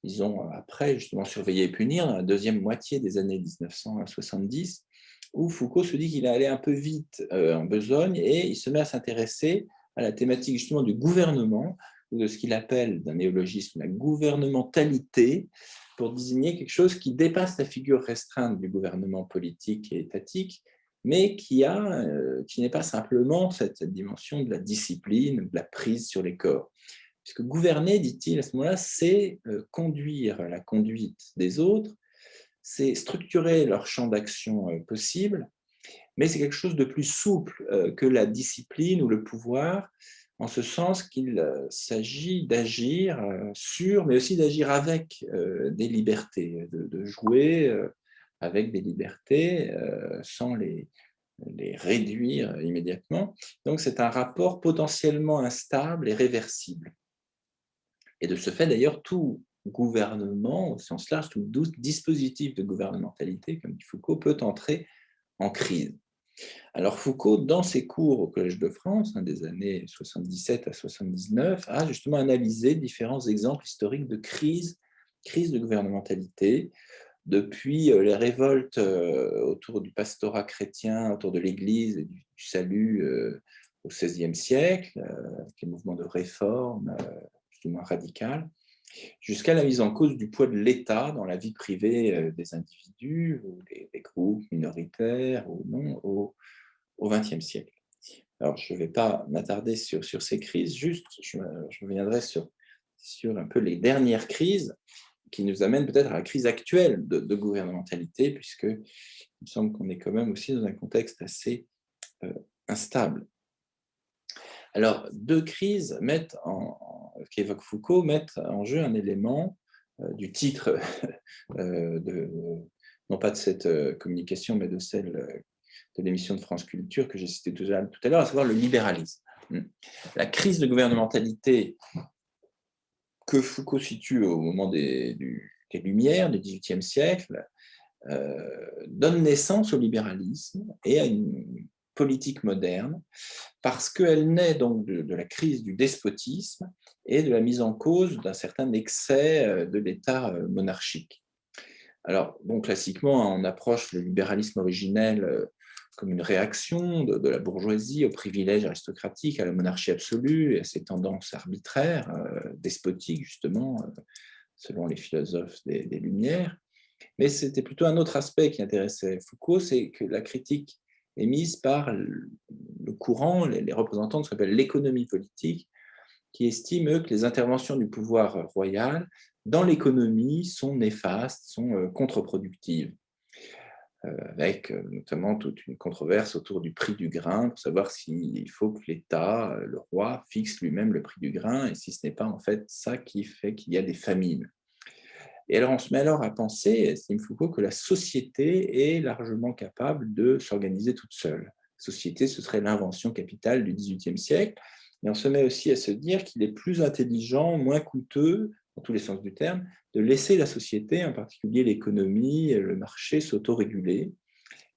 ils ont après justement Surveiller et punir, dans la deuxième moitié des années 1970, où Foucault se dit qu'il est allé un peu vite en besogne et il se met à s'intéresser à la thématique justement du gouvernement, ou de ce qu'il appelle d'un néologisme la gouvernementalité, pour désigner quelque chose qui dépasse la figure restreinte du gouvernement politique et étatique, mais qui n'est pas simplement cette dimension de la discipline, de la prise sur les corps. Puisque gouverner, dit-il à ce moment-là, c'est conduire la conduite des autres, c'est structurer leur champ d'action possible, mais c'est quelque chose de plus souple que la discipline ou le pouvoir, en ce sens qu'il s'agit d'agir sur, mais aussi d'agir avec des libertés, de jouer avec des libertés sans les réduire immédiatement. Donc, c'est un rapport potentiellement instable et réversible. Et de ce fait, d'ailleurs, tout gouvernement, au sens large, tout dispositif de gouvernementalité, comme dit Foucault, peut entrer en crise. Alors Foucault, dans ses cours au Collège de France, des années 77 à 79, a justement analysé différents exemples historiques de crise de gouvernementalité, depuis les révoltes autour du pastorat chrétien, autour de l'Église et du salut au XVIe siècle, les mouvements de réforme plus ou moins radicales, jusqu'à la mise en cause du poids de l'État dans la vie privée des individus, ou des groupes minoritaires ou non, au XXe siècle. Alors, je ne vais pas m'attarder sur ces crises, juste je reviendrai sur un peu les dernières crises qui nous amènent peut-être à la crise actuelle de gouvernementalité, puisqu'il me semble qu'on est quand même aussi dans un contexte assez instable. Alors, deux crises qu'évoque Foucault mettent en jeu un élément du titre, non pas de cette communication, mais de celle de l'émission de France Culture que j'ai citée tout à l'heure, à savoir le libéralisme. La crise de gouvernementalité que Foucault situe au moment des Lumières du XVIIIe siècle donne naissance au libéralisme et à une politique moderne, parce qu'elle naît donc de la crise du despotisme et de la mise en cause d'un certain excès de l'État monarchique. Alors, bon, classiquement, on approche le libéralisme originel comme une réaction de la bourgeoisie aux privilèges aristocratiques, à la monarchie absolue et à ses tendances arbitraires, despotiques, justement, selon les philosophes des Lumières. Mais c'était plutôt un autre aspect qui intéressait Foucault, c'est que la critique émise par le courant, les représentants de ce qu'on appelle l'économie politique, qui estiment, eux, que les interventions du pouvoir royal dans l'économie sont néfastes, sont contre-productives, avec notamment toute une controverse autour du prix du grain, pour savoir s'il faut que l'État, le roi, fixe lui-même le prix du grain, et si ce n'est pas en fait ça qui fait qu'il y a des famines. Et alors, on se met alors à penser, estime Foucault, que la société est largement capable de s'organiser toute seule. La société, ce serait l'invention capitale du XVIIIe siècle. Et on se met aussi à se dire qu'il est plus intelligent, moins coûteux, dans tous les sens du terme, de laisser la société, en particulier l'économie, le marché, s'autoréguler,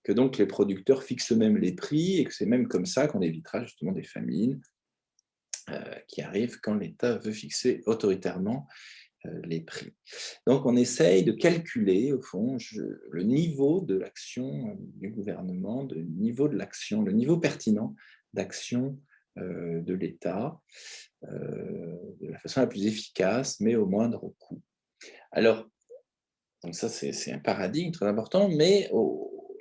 que donc les producteurs fixent eux-mêmes les prix, et que c'est même comme ça qu'on évitera justement des famines qui arrivent quand l'État veut fixer autoritairement les prix. Donc, on essaye de calculer, au fond, le niveau de l'action du gouvernement, le niveau pertinent d'action de l'État, de la façon la plus efficace, mais au moindre coût. Alors, donc ça, c'est un paradigme très important, mais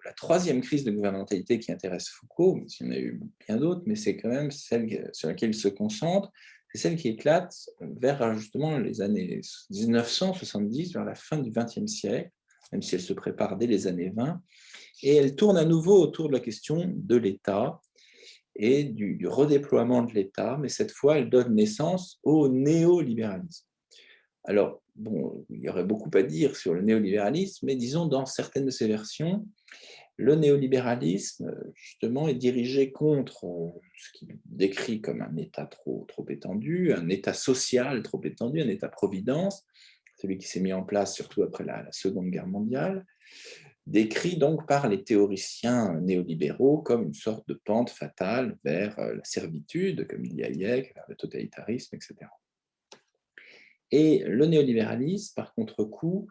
la troisième crise de gouvernementalité qui intéresse Foucault, même s'il y en a eu bien d'autres, mais c'est quand même celle sur laquelle il se concentre, c'est celle qui éclate vers justement les années 1970, vers la fin du XXe siècle, même si elle se prépare dès les années 20, et elle tourne à nouveau autour de la question de l'État et du redéploiement de l'État, mais cette fois, elle donne naissance au néolibéralisme. Alors, bon, il y aurait beaucoup à dire sur le néolibéralisme, mais disons, dans certaines de ses versions, le néolibéralisme, justement, est dirigé contre ce qu'il décrit comme un État trop étendu, un État social trop étendu, un État-providence, celui qui s'est mis en place surtout après la Seconde Guerre mondiale, décrit donc par les théoriciens néolibéraux comme une sorte de pente fatale vers la servitude, comme il dit Hayek, vers le totalitarisme, etc. Et le néolibéralisme, par contre-coup,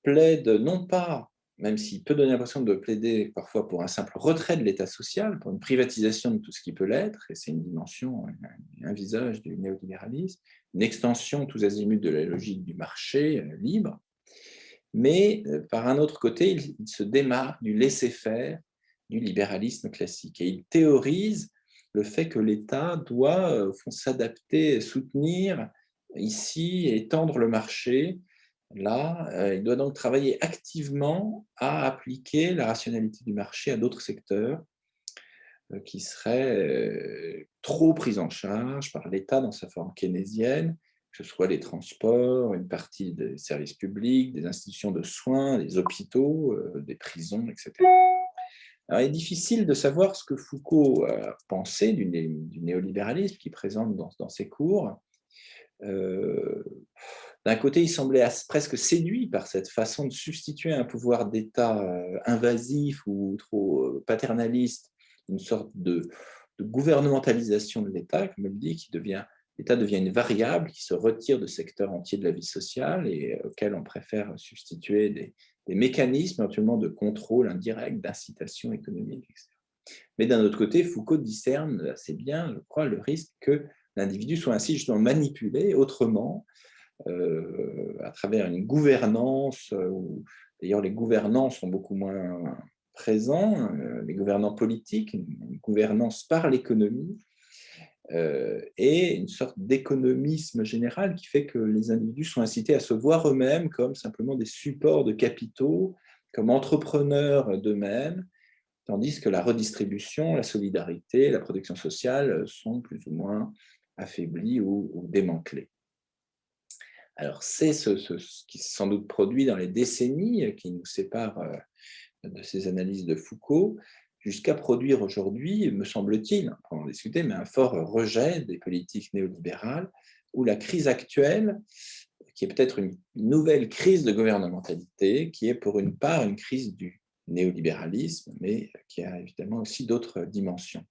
plaide non pas, même s'il peut donner l'impression de plaider parfois pour un simple retrait de l'État social, pour une privatisation de tout ce qui peut l'être, et c'est une dimension, un visage du néolibéralisme, une extension tous azimuts de la logique du marché libre, mais par un autre côté, il se démarque du laisser-faire du libéralisme classique. Et il théorise le fait que l'État doit s'adapter, soutenir ici, étendre le marché. Là, il doit donc travailler activement à appliquer la rationalité du marché à d'autres secteurs qui seraient trop pris en charge par l'État dans sa forme keynésienne, que ce soit les transports, une partie des services publics, des institutions de soins, des hôpitaux, des prisons, etc. Alors, il est difficile de savoir ce que Foucault pensait du néolibéralisme qu'il présente dans ses cours. D'un côté, il semblait presque séduit par cette façon de substituer à un pouvoir d'État invasif ou trop paternaliste, une sorte de gouvernementalisation de l'État, comme il dit, l'État devient une variable qui se retire de secteurs entiers de la vie sociale et auquel on préfère substituer des mécanismes éventuellement de contrôle indirect, d'incitation économique, etc. Mais d'un autre côté, Foucault discerne assez bien, je crois, le risque que l'individu soit ainsi justement manipulé autrement, à travers une gouvernance, où d'ailleurs les gouvernants sont beaucoup moins présents, les gouvernants politiques, une gouvernance par l'économie, et une sorte d'économisme général qui fait que les individus sont incités à se voir eux-mêmes comme simplement des supports de capitaux, comme entrepreneurs d'eux-mêmes, tandis que la redistribution, la solidarité, la protection sociale sont plus ou moins affaiblies ou démantelées. Alors, c'est ce qui s'est sans doute produit dans les décennies qui nous séparent de ces analyses de Foucault, jusqu'à produire aujourd'hui, me semble-t-il, on peut en discuter, mais un fort rejet des politiques néolibérales, où la crise actuelle, qui est peut-être une nouvelle crise de gouvernementalité, qui est pour une part une crise du néolibéralisme, mais qui a évidemment aussi d'autres dimensions.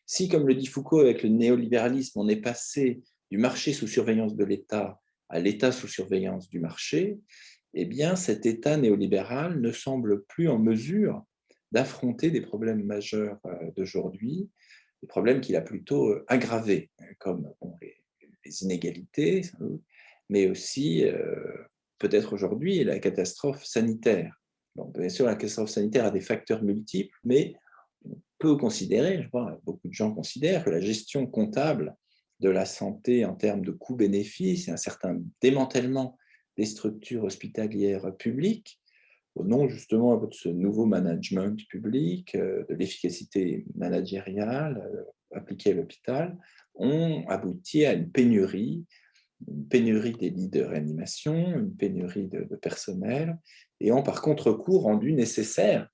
Si, comme le dit Foucault, avec le néolibéralisme, on est passé du marché sous surveillance de l'État à l'État sous surveillance du marché, eh bien, cet État néolibéral ne semble plus en mesure d'affronter des problèmes majeurs d'aujourd'hui, des problèmes qu'il a plutôt aggravés, comme les inégalités, mais aussi, peut-être aujourd'hui, la catastrophe sanitaire. Donc, bien sûr, la catastrophe sanitaire a des facteurs multiples, mais on peut considérer, je crois, beaucoup de gens considèrent que la gestion comptable de la santé en termes de coûts-bénéfices et un certain démantèlement des structures hospitalières publiques, au nom justement de ce nouveau management public, de l'efficacité managériale appliquée à l'hôpital, ont abouti à une pénurie des lits de réanimation, une pénurie de personnel, et ont par contre-coup rendu nécessaires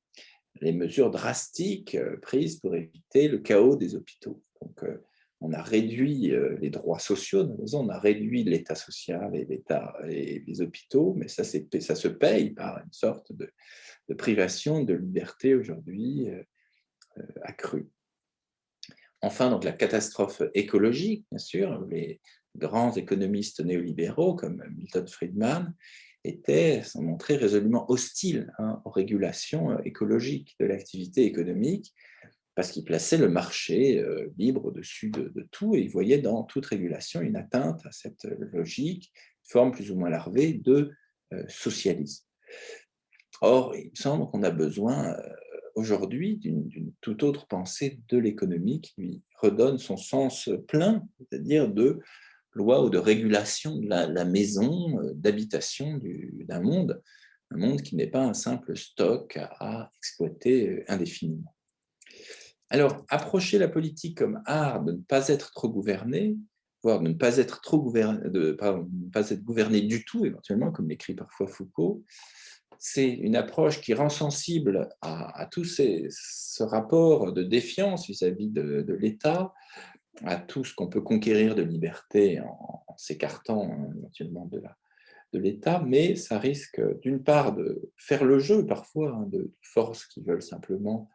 les mesures drastiques prises pour éviter le chaos des hôpitaux. Donc, on a réduit les droits sociaux, on a réduit l'État social et l'État et les hôpitaux, mais ça se paye par une sorte de privation de liberté aujourd'hui accrue. Enfin, donc la catastrophe écologique, bien sûr, les grands économistes néolibéraux comme Milton Friedman sont montrés résolument hostiles aux régulations écologiques de l'activité économique, parce qu'ils plaçaient le marché libre au-dessus de tout, et ils voyaient dans toute régulation une atteinte à cette logique, forme plus ou moins larvée de socialisme. Or, il me semble qu'on a besoin aujourd'hui d'une toute autre pensée de l'économie qui lui redonne son sens plein, c'est-à-dire de loi ou de régulation de la maison, d'habitation d'un monde, un monde qui n'est pas un simple stock à exploiter indéfiniment. Alors, approcher la politique comme art de ne pas être trop gouverné, voire de ne pas être ne pas être gouverné du tout, éventuellement, comme l'écrit parfois Foucault, c'est une approche qui rend sensible à tout ce rapport de défiance vis-à-vis de l'État, à tout ce qu'on peut conquérir de liberté en s'écartant éventuellement de l'État, mais ça risque d'une part de faire le jeu parfois de forces qui veulent simplement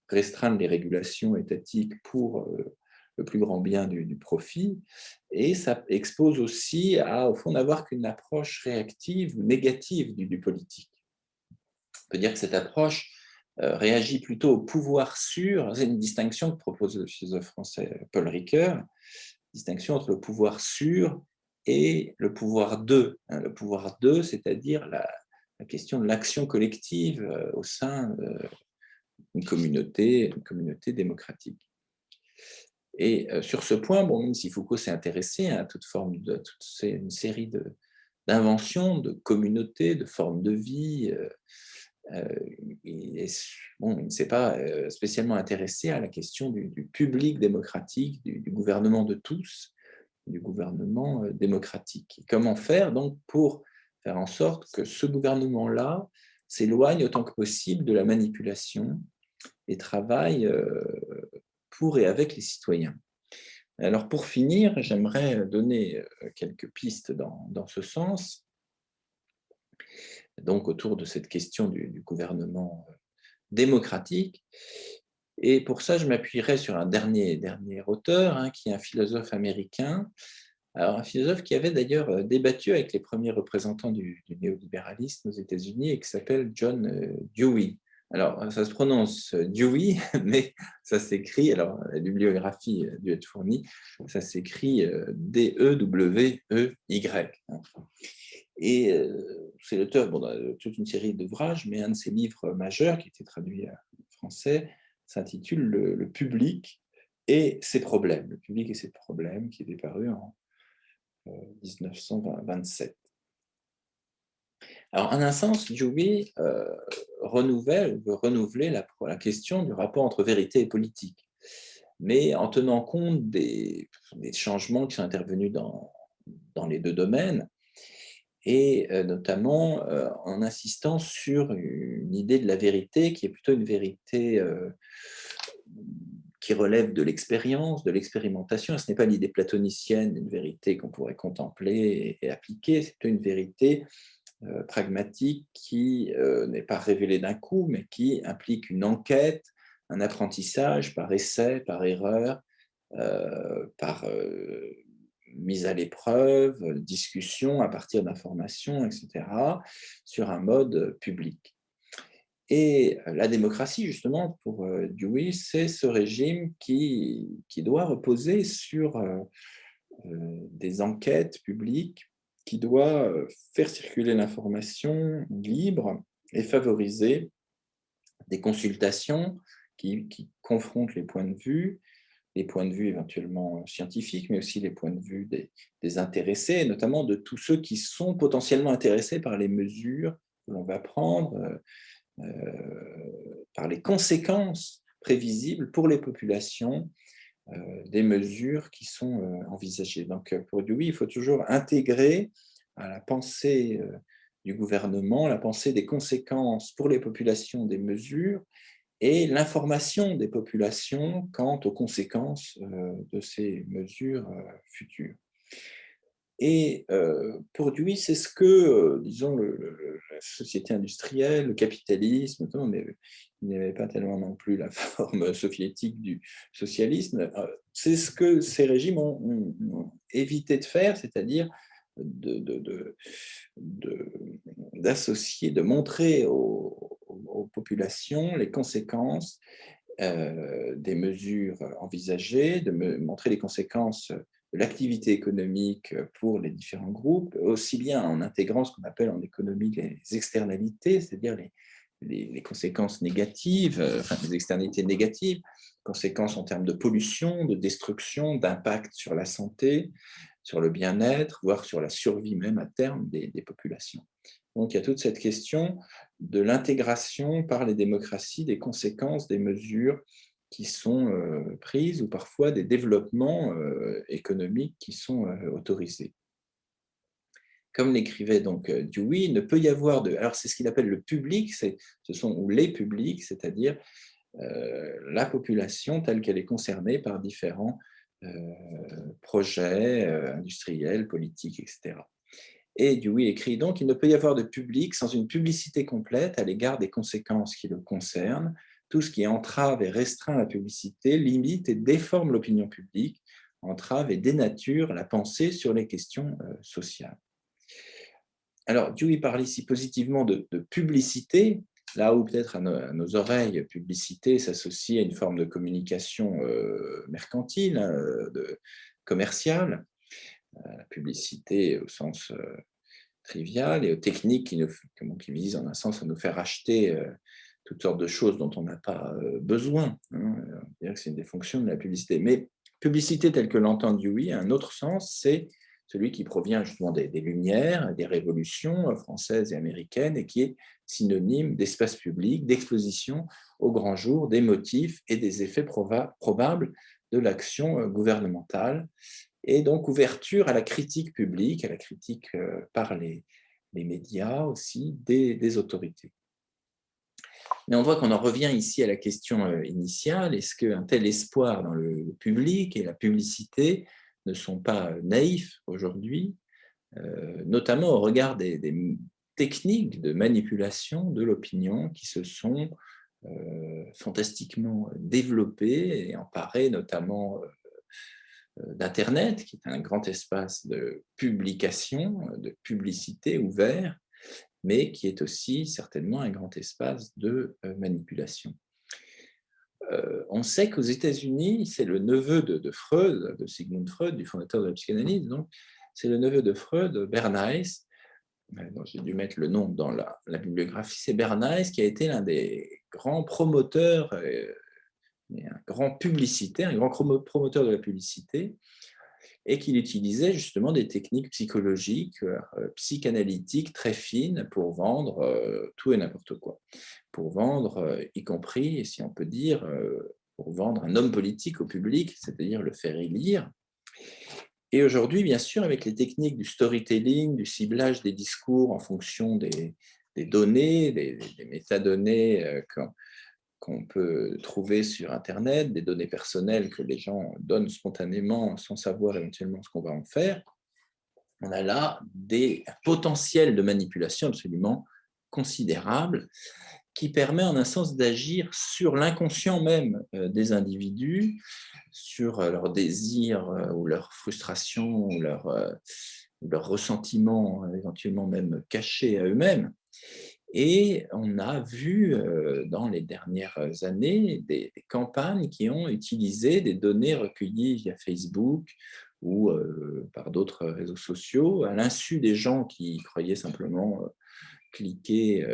restreindre les régulations étatiques pour le plus grand bien du profit, et ça expose aussi au fond, n'avoir qu'une approche réactive ou négative du politique. On peut dire que cette approche réagit plutôt au pouvoir sûr. C'est une distinction que propose le philosophe français Paul Ricoeur, distinction entre le pouvoir sûr et le pouvoir de. Le pouvoir de, c'est-à-dire la question de l'action collective au sein d'une communauté démocratique. Et sur ce point, bon, même si Foucault s'est intéressé à une série d'inventions, de communautés, de formes de vie, il ne s'est pas spécialement intéressé à la question du public démocratique, du gouvernement de tous, du gouvernement démocratique. Et comment faire donc pour faire en sorte que ce gouvernement-là s'éloigne autant que possible de la manipulation et travaille pour et avec les citoyens. Alors pour finir, j'aimerais donner quelques pistes dans ce sens, donc autour de cette question du gouvernement démocratique. Et pour ça, je m'appuierai sur un dernier auteur, hein, qui est un philosophe américain. Alors, un philosophe qui avait d'ailleurs débattu avec les premiers représentants du néolibéralisme aux États-Unis et qui s'appelle John Dewey. Alors, ça se prononce Dewey, mais ça s'écrit, alors la bibliographie a dû être fournie, ça s'écrit D-E-W-E-Y. Et c'est l'auteur de toute une série d'ouvrages, mais un de ses livres majeurs, qui était traduit en français, s'intitule Le public et ses problèmes. Le public et ses problèmes, qui est paru en 1927. Alors, en un sens, Dewey veut renouveler la question du rapport entre vérité et politique, mais en tenant compte des changements qui sont intervenus dans les deux domaines, et notamment en insistant sur une idée de la vérité qui est plutôt une vérité qui relève de l'expérience, de l'expérimentation. Ce n'est pas l'idée platonicienne d'une vérité qu'on pourrait contempler et appliquer, c'est plutôt une vérité pragmatique qui n'est pas révélée d'un coup, mais qui implique une enquête, un apprentissage par essai, par erreur, par mise à l'épreuve, discussion à partir d'informations, etc., sur un mode public. Et la démocratie, justement, pour Dewey, c'est ce régime qui doit reposer sur des enquêtes publiques, qui doit faire circuler l'information libre et favoriser des consultations qui confrontent les points de vue éventuellement scientifiques, mais aussi les points de vue des intéressés, et notamment de tous ceux qui sont potentiellement intéressés par les mesures que l'on va prendre, par les conséquences prévisibles pour les populations des mesures qui sont envisagées. Donc, pour Dewey, il faut toujours intégrer à la pensée du gouvernement la pensée des conséquences pour les populations des mesures et l'information des populations quant aux conséquences de ces mesures futures. Et pour lui, c'est ce que, disons, la société industrielle, le capitalisme, mais il n'y avait pas tellement non plus la forme soviétique du socialisme, c'est ce que ces régimes ont évité de faire, c'est-à-dire d'associer, de montrer aux populations les conséquences des mesures envisagées, de montrer les conséquences de l'activité économique pour les différents groupes, aussi bien en intégrant ce qu'on appelle en économie les externalités, c'est-à-dire les conséquences négatives, enfin les externalités négatives, conséquences en termes de pollution, de destruction, d'impact sur la santé, sur le bien-être, voire sur la survie même à terme des populations. Donc il y a toute cette question de l'intégration par les démocraties des conséquences des mesures qui sont prises ou parfois des développements économiques qui sont autorisés. Comme l'écrivait donc Dewey, il ne peut y avoir de... Alors c'est ce qu'il appelle le public, ce sont ou les publics, c'est-à-dire la population telle qu'elle est concernée par différents projets industriels, politiques, etc. Et Dewey écrit donc: il ne peut y avoir de public sans une publicité complète à l'égard des conséquences qui le concernent. Tout ce qui entrave et restreint la publicité limite et déforme l'opinion publique, entrave et dénature la pensée sur les questions sociales. Alors, Dewey parle ici positivement de publicité, là où peut-être à nos oreilles, publicité s'associe à une forme de communication mercantile, commerciale, la publicité au sens trivial, et aux techniques qui visent en un sens à nous faire acheter toutes sortes de choses dont on n'a pas besoin. Hein. On dirait que c'est une des fonctions de la publicité. Mais publicité telle que l'entend Dewey, un autre sens, c'est celui qui provient justement des Lumières, des révolutions françaises et américaines, et qui est synonyme d'espace public, d'exposition au grand jour des motifs et des effets probables de l'action gouvernementale, et donc ouverture à la critique publique, à la critique par les médias aussi des autorités. Mais on voit qu'on en revient ici à la question initiale. Est-ce qu'un tel espoir dans le public et la publicité ne sont pas naïfs aujourd'hui, notamment au regard des techniques de manipulation de l'opinion qui se sont fantastiquement développées et emparées notamment d'Internet, qui est un grand espace de publication, de publicité ouvert, mais qui est aussi certainement un grand espace de manipulation. On sait qu'aux États-Unis, c'est le neveu de Freud, de Sigmund Freud, du fondateur de la psychanalyse, donc c'est le neveu de Freud, Bernays, dont j'ai dû mettre le nom dans la bibliographie, c'est Bernays qui a été l'un des grands promoteurs, un grand publicitaire, un grand promoteur de la publicité, et qu'il utilisait justement des techniques psychologiques, psychanalytiques très fines pour vendre tout et n'importe quoi. Pour vendre, y compris, si on peut dire, pour vendre un homme politique au public, c'est-à-dire le faire élire. Et aujourd'hui, bien sûr, avec les techniques du storytelling, du ciblage des discours en fonction des données, des métadonnées qu'on peut trouver sur Internet, des données personnelles que les gens donnent spontanément sans savoir éventuellement ce qu'on va en faire, on a là des potentiels de manipulation absolument considérables qui permet en un sens d'agir sur l'inconscient même des individus, sur leurs désirs ou leurs frustrations ou leurs ressentiments éventuellement même cachés à eux-mêmes. Et on a vu dans les dernières années des campagnes qui ont utilisé des données recueillies via Facebook ou par d'autres réseaux sociaux, à l'insu des gens qui croyaient simplement cliquer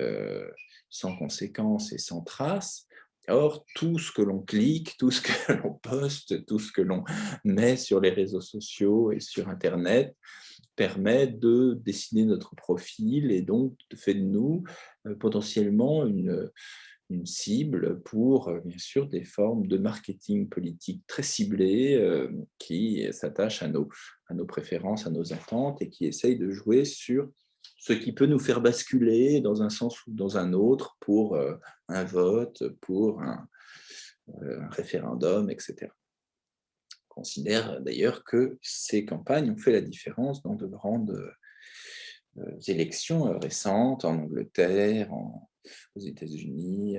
sans conséquence et sans trace. Or, tout ce que l'on clique, tout ce que l'on poste, tout ce que l'on met sur les réseaux sociaux et sur Internet permet de dessiner notre profil et donc de faire de nous potentiellement une cible pour, bien sûr, des formes de marketing politique très ciblées qui s'attachent à nos préférences, à nos attentes et qui essayent de jouer sur ce qui peut nous faire basculer dans un sens ou dans un autre pour un vote, pour un référendum, etc. On considère d'ailleurs que ces campagnes ont fait la différence dans de grandes élections récentes en Angleterre, aux États-Unis,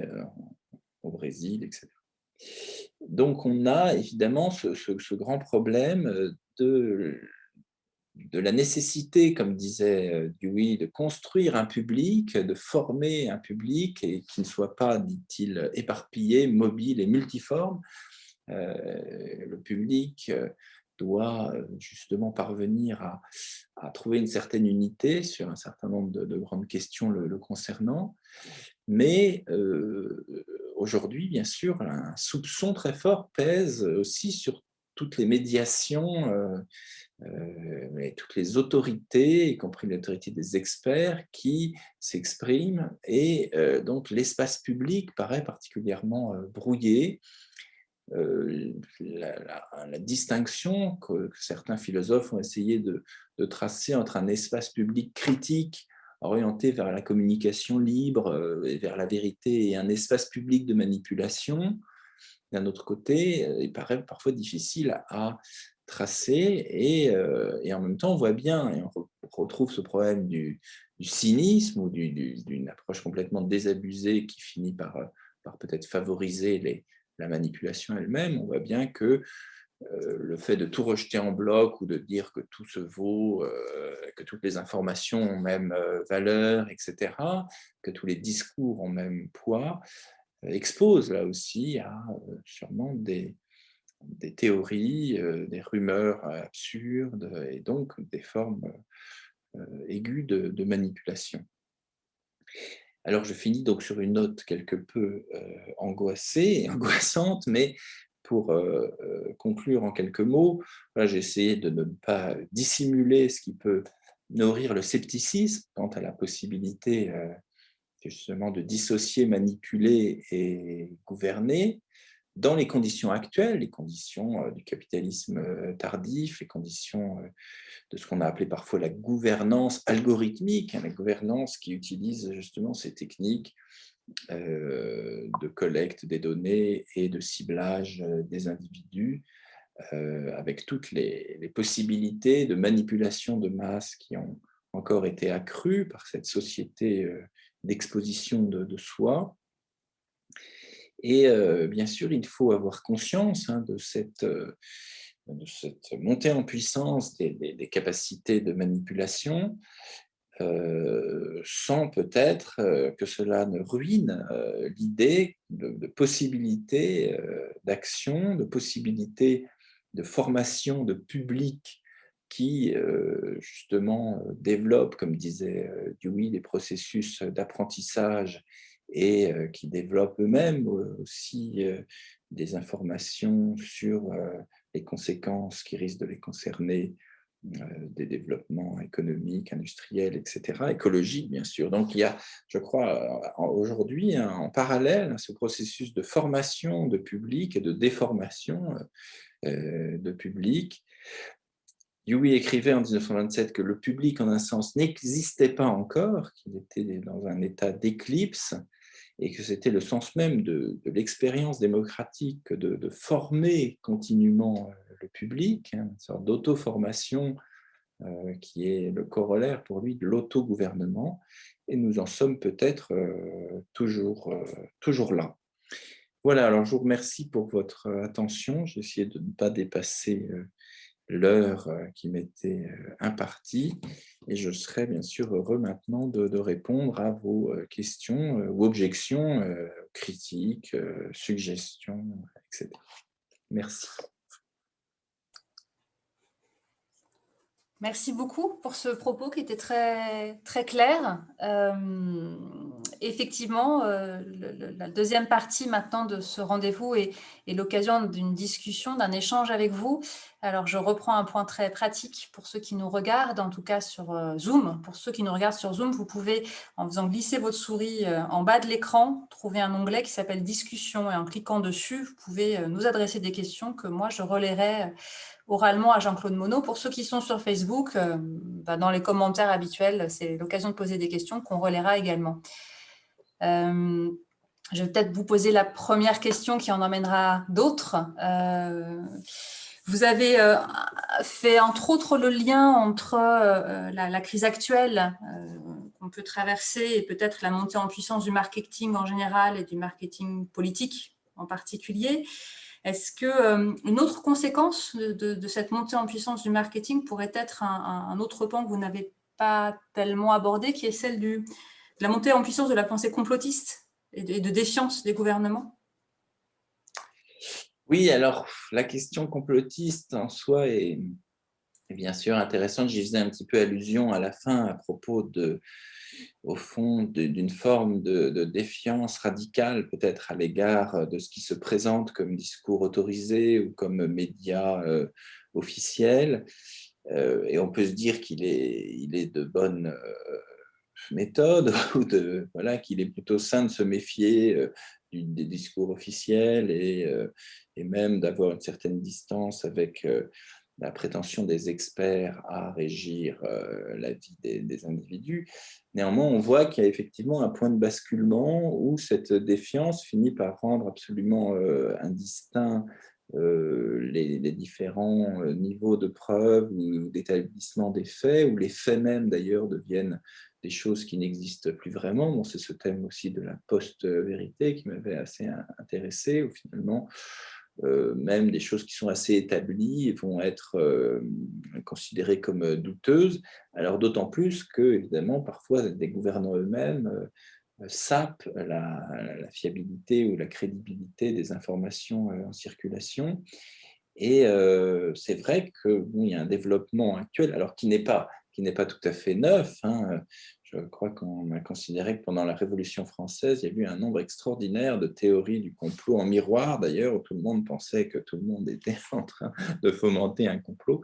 au Brésil, etc. Donc on a évidemment ce grand problème de la nécessité, comme disait Dewey, de construire un public, de former un public et qui ne soit pas, dit-il, éparpillé, mobile et multiforme. Le public doit justement parvenir à trouver une certaine unité sur un certain nombre de grandes questions le concernant. Mais aujourd'hui, bien sûr, un soupçon très fort pèse aussi sur toutes les médiations et toutes les autorités, y compris l'autorité des experts, qui s'expriment. Et donc, l'espace public paraît particulièrement brouillé. La distinction que certains philosophes ont essayé de tracer entre un espace public critique orienté vers la communication libre et vers la vérité et un espace public de manipulation, d'un autre côté, il paraît parfois difficile à tracer et en même temps on voit bien, et on retrouve ce problème du cynisme ou d'une approche complètement désabusée qui finit par peut-être favoriser la manipulation elle-même. On voit bien que le fait de tout rejeter en bloc ou de dire que tout se vaut, que toutes les informations ont même valeur, etc., que tous les discours ont même poids, expose là aussi à sûrement des théories, des rumeurs absurdes et donc des formes aiguës de manipulation. Alors je finis donc sur une note quelque peu angoissée et angoissante, mais pour conclure en quelques mots, voilà, j'ai essayé de ne pas dissimuler ce qui peut nourrir le scepticisme quant à la possibilité justement de dissocier, manipuler et gouverner dans les conditions actuelles, les conditions du capitalisme tardif, les conditions de ce qu'on a appelé parfois la gouvernance algorithmique, la gouvernance qui utilise justement ces techniques de collecte des données et de ciblage des individus, avec toutes les possibilités de manipulation de masse qui ont encore été accrues par cette société d'exposition de soi. Et bien sûr, il faut avoir conscience de cette montée en puissance des capacités de manipulation, sans peut-être que cela ne ruine l'idée de possibilités d'action, de possibilités de formation de public qui, justement, développent, comme disait Dewey, des processus d'apprentissage et qui développent eux-mêmes aussi des informations sur les conséquences qui risquent de les concerner, des développements économiques, industriels, etc., écologiques, bien sûr. Donc, il y a, je crois, aujourd'hui, en parallèle, ce processus de formation de public et de déformation de public. Dewey écrivait en 1927 que le public, en un sens, n'existait pas encore, qu'il était dans un état d'éclipse, et que c'était le sens même de l'expérience démocratique de former continuellement le public, une sorte d'auto-formation qui est le corollaire pour lui de l'autogouvernement, et nous en sommes peut-être toujours là. Voilà, alors je vous remercie pour votre attention. J'ai essayé de ne pas dépasser l'heure qui m'était impartie, et je serai bien sûr heureux maintenant de répondre à vos questions ou objections, critiques, suggestions, etc. Merci. Merci beaucoup pour ce propos qui était très, très clair. Effectivement, la deuxième partie maintenant de ce rendez-vous est l'occasion d'une discussion, d'un échange avec vous. Alors, je reprends un point très pratique pour ceux qui nous regardent, en tout cas sur Zoom. Pour ceux qui nous regardent sur Zoom, vous pouvez, en faisant glisser votre souris en bas de l'écran, trouver un onglet qui s'appelle « Discussion » et en cliquant dessus, vous pouvez nous adresser des questions que moi, je relayerai oralement à Jean-Claude Monod. Pour ceux qui sont sur Facebook, dans les commentaires habituels, c'est l'occasion de poser des questions qu'on relaiera également. Je vais peut-être vous poser la première question qui en emmènera d'autres. Vous avez fait entre autres le lien entre la crise actuelle qu'on peut traverser et peut-être la montée en puissance du marketing en général et du marketing politique en particulier. Est-ce qu'une autre conséquence de cette montée en puissance du marketing pourrait être un autre pan que vous n'avez pas tellement abordé, qui est celle de la montée en puissance de la pensée complotiste et de défiance des gouvernements? Oui, alors la question complotiste en soi est bien sûr intéressante. J'y faisais un petit peu allusion à la fin à propos au fond, d'une forme de défiance radicale peut-être à l'égard de ce qui se présente comme discours autorisé ou comme média officiel. Et on peut se dire qu'il est de bonne méthode, ou voilà, qu'il est plutôt sain de se méfier des discours officiels et même d'avoir une certaine distance avec la prétention des experts à régir la vie des individus. Néanmoins, on voit qu'il y a effectivement un point de basculement où cette défiance finit par rendre absolument indistinct les différents niveaux de preuves ou d'établissement des faits, où les faits même d'ailleurs deviennent des choses qui n'existent plus vraiment. Bon, c'est ce thème aussi de la post-vérité qui m'avait assez intéressé, où finalement, même des choses qui sont assez établies vont être considérées comme douteuses. Alors d'autant plus que, évidemment, parfois, des gouvernants eux-mêmes sapent la fiabilité ou la crédibilité des informations en circulation. Et c'est vrai que bon, il y a un développement actuel, alors qui n'est pas tout à fait neuf. Je crois qu'on a considéré que pendant la Révolution française, il y a eu un nombre extraordinaire de théories du complot en miroir, d'ailleurs, où tout le monde pensait que tout le monde était en train de fomenter un complot.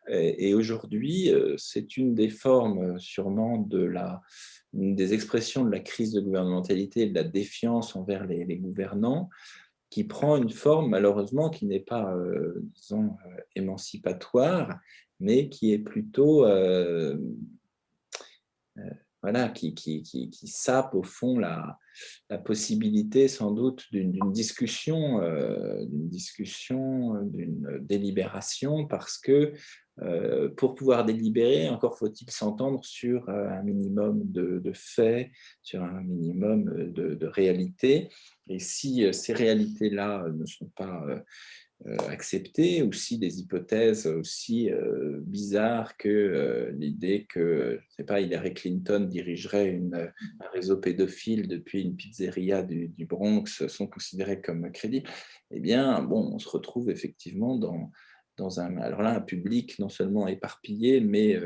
Et aujourd'hui, c'est une des formes sûrement des expressions de la crise de gouvernementalité et de la défiance envers les gouvernants, qui prend une forme, malheureusement, qui n'est pas, disons, émancipatoire, mais qui est plutôt voilà, qui sape au fond la possibilité sans doute d'une discussion, d'une délibération, parce que pour pouvoir délibérer, encore faut-il s'entendre sur un minimum de faits, sur un minimum de réalités. Et si ces réalités-là ne sont pas acceptées, ou si des hypothèses aussi bizarres que l'idée que, je sais pas, Hillary Clinton dirigerait un réseau pédophile depuis une pizzeria du Bronx sont considérées comme crédibles, eh bien, bon, on se retrouve effectivement dans alors là, un public non seulement éparpillé, mais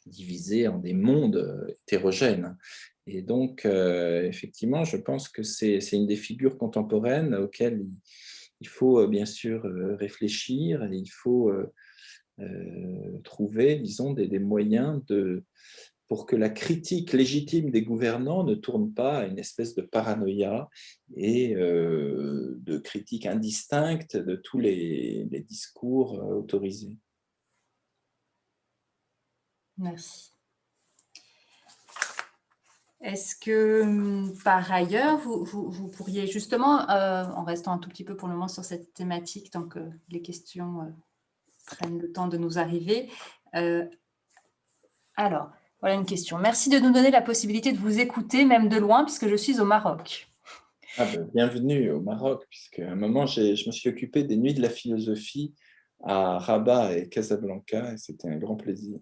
divisé en des mondes hétérogènes. Et donc, effectivement, je pense que c'est une des figures contemporaines auxquelles il faut bien sûr réfléchir, et il faut trouver, disons, des moyens pour que la critique légitime des gouvernants ne tourne pas à une espèce de paranoïa et de critique indistincte de tous les discours autorisés. Merci. Est-ce que, par ailleurs, vous pourriez justement, en restant un tout petit peu pour le moment sur cette thématique, tant que les questions prennent le temps de nous arriver. Alors, voilà une question. Merci de nous donner la possibilité de vous écouter, même de loin, puisque je suis au Maroc. Ah ben, bienvenue au Maroc, puisque à un moment, je me suis occupé des Nuits de la philosophie à Rabat et Casablanca, et c'était un grand plaisir.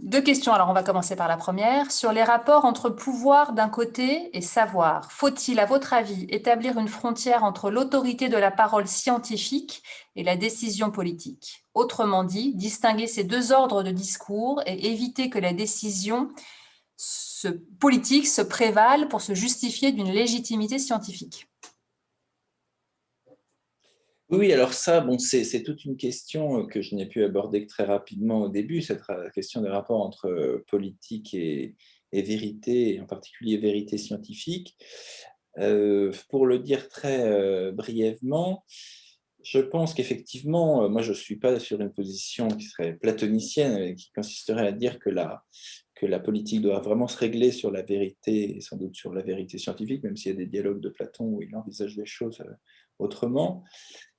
Deux questions, alors on va commencer par la première. Sur les rapports entre pouvoir d'un côté et savoir, faut-il, à votre avis, établir une frontière entre l'autorité de la parole scientifique et la décision politique? Autrement dit, distinguer ces deux ordres de discours et éviter que la décision politique se prévale pour se justifier d'une légitimité scientifique. Oui, alors ça, bon, c'est toute une question que je n'ai pu aborder que très rapidement au début, cette question des rapports entre politique et vérité, et en particulier vérité scientifique. Pour le dire très brièvement, je pense qu'effectivement, moi je ne suis pas sur une position qui serait platonicienne, qui consisterait à dire que la politique doit vraiment se régler sur la vérité, et sans doute sur la vérité scientifique, même s'il y a des dialogues de Platon où il envisage les choses autrement,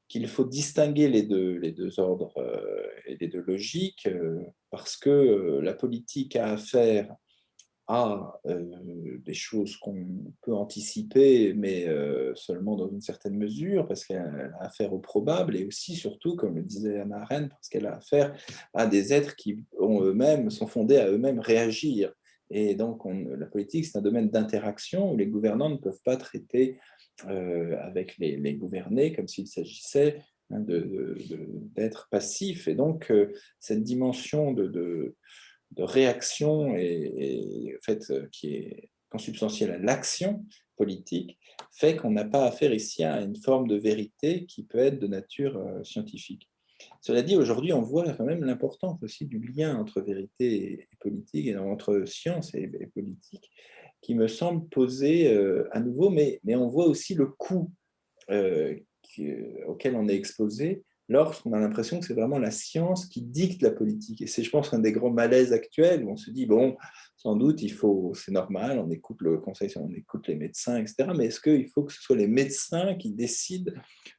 qu'il faut distinguer les deux ordres et les deux logiques, parce que la politique a affaire à des choses qu'on peut anticiper, mais seulement dans une certaine mesure, parce qu'elle a affaire au probable, et aussi, surtout, comme le disait Hannah Arendt, parce qu'elle a affaire à des êtres qui sont fondés à eux-mêmes réagir. Et donc, la politique, c'est un domaine d'interaction où les gouvernants ne peuvent pas traiter avec les gouvernés comme s'il s'agissait d'être passifs. Et donc, cette dimension de réaction et en fait, qui est consubstantielle à l'action politique, fait qu'on n'a pas affaire ici à une forme de vérité qui peut être de nature scientifique. Cela dit, aujourd'hui, on voit quand même l'importance aussi du lien entre vérité et politique, et entre science et politique, qui me semble poser à nouveau, mais on voit aussi le coût auquel on est exposé lorsqu'on a l'impression que c'est vraiment la science qui dicte la politique. Et c'est, je pense, un des grands malaises actuels où on se dit, bon, sans doute, c'est normal, on écoute le conseil, on écoute les médecins, etc. Mais est-ce qu'il faut que ce soit les médecins qui décident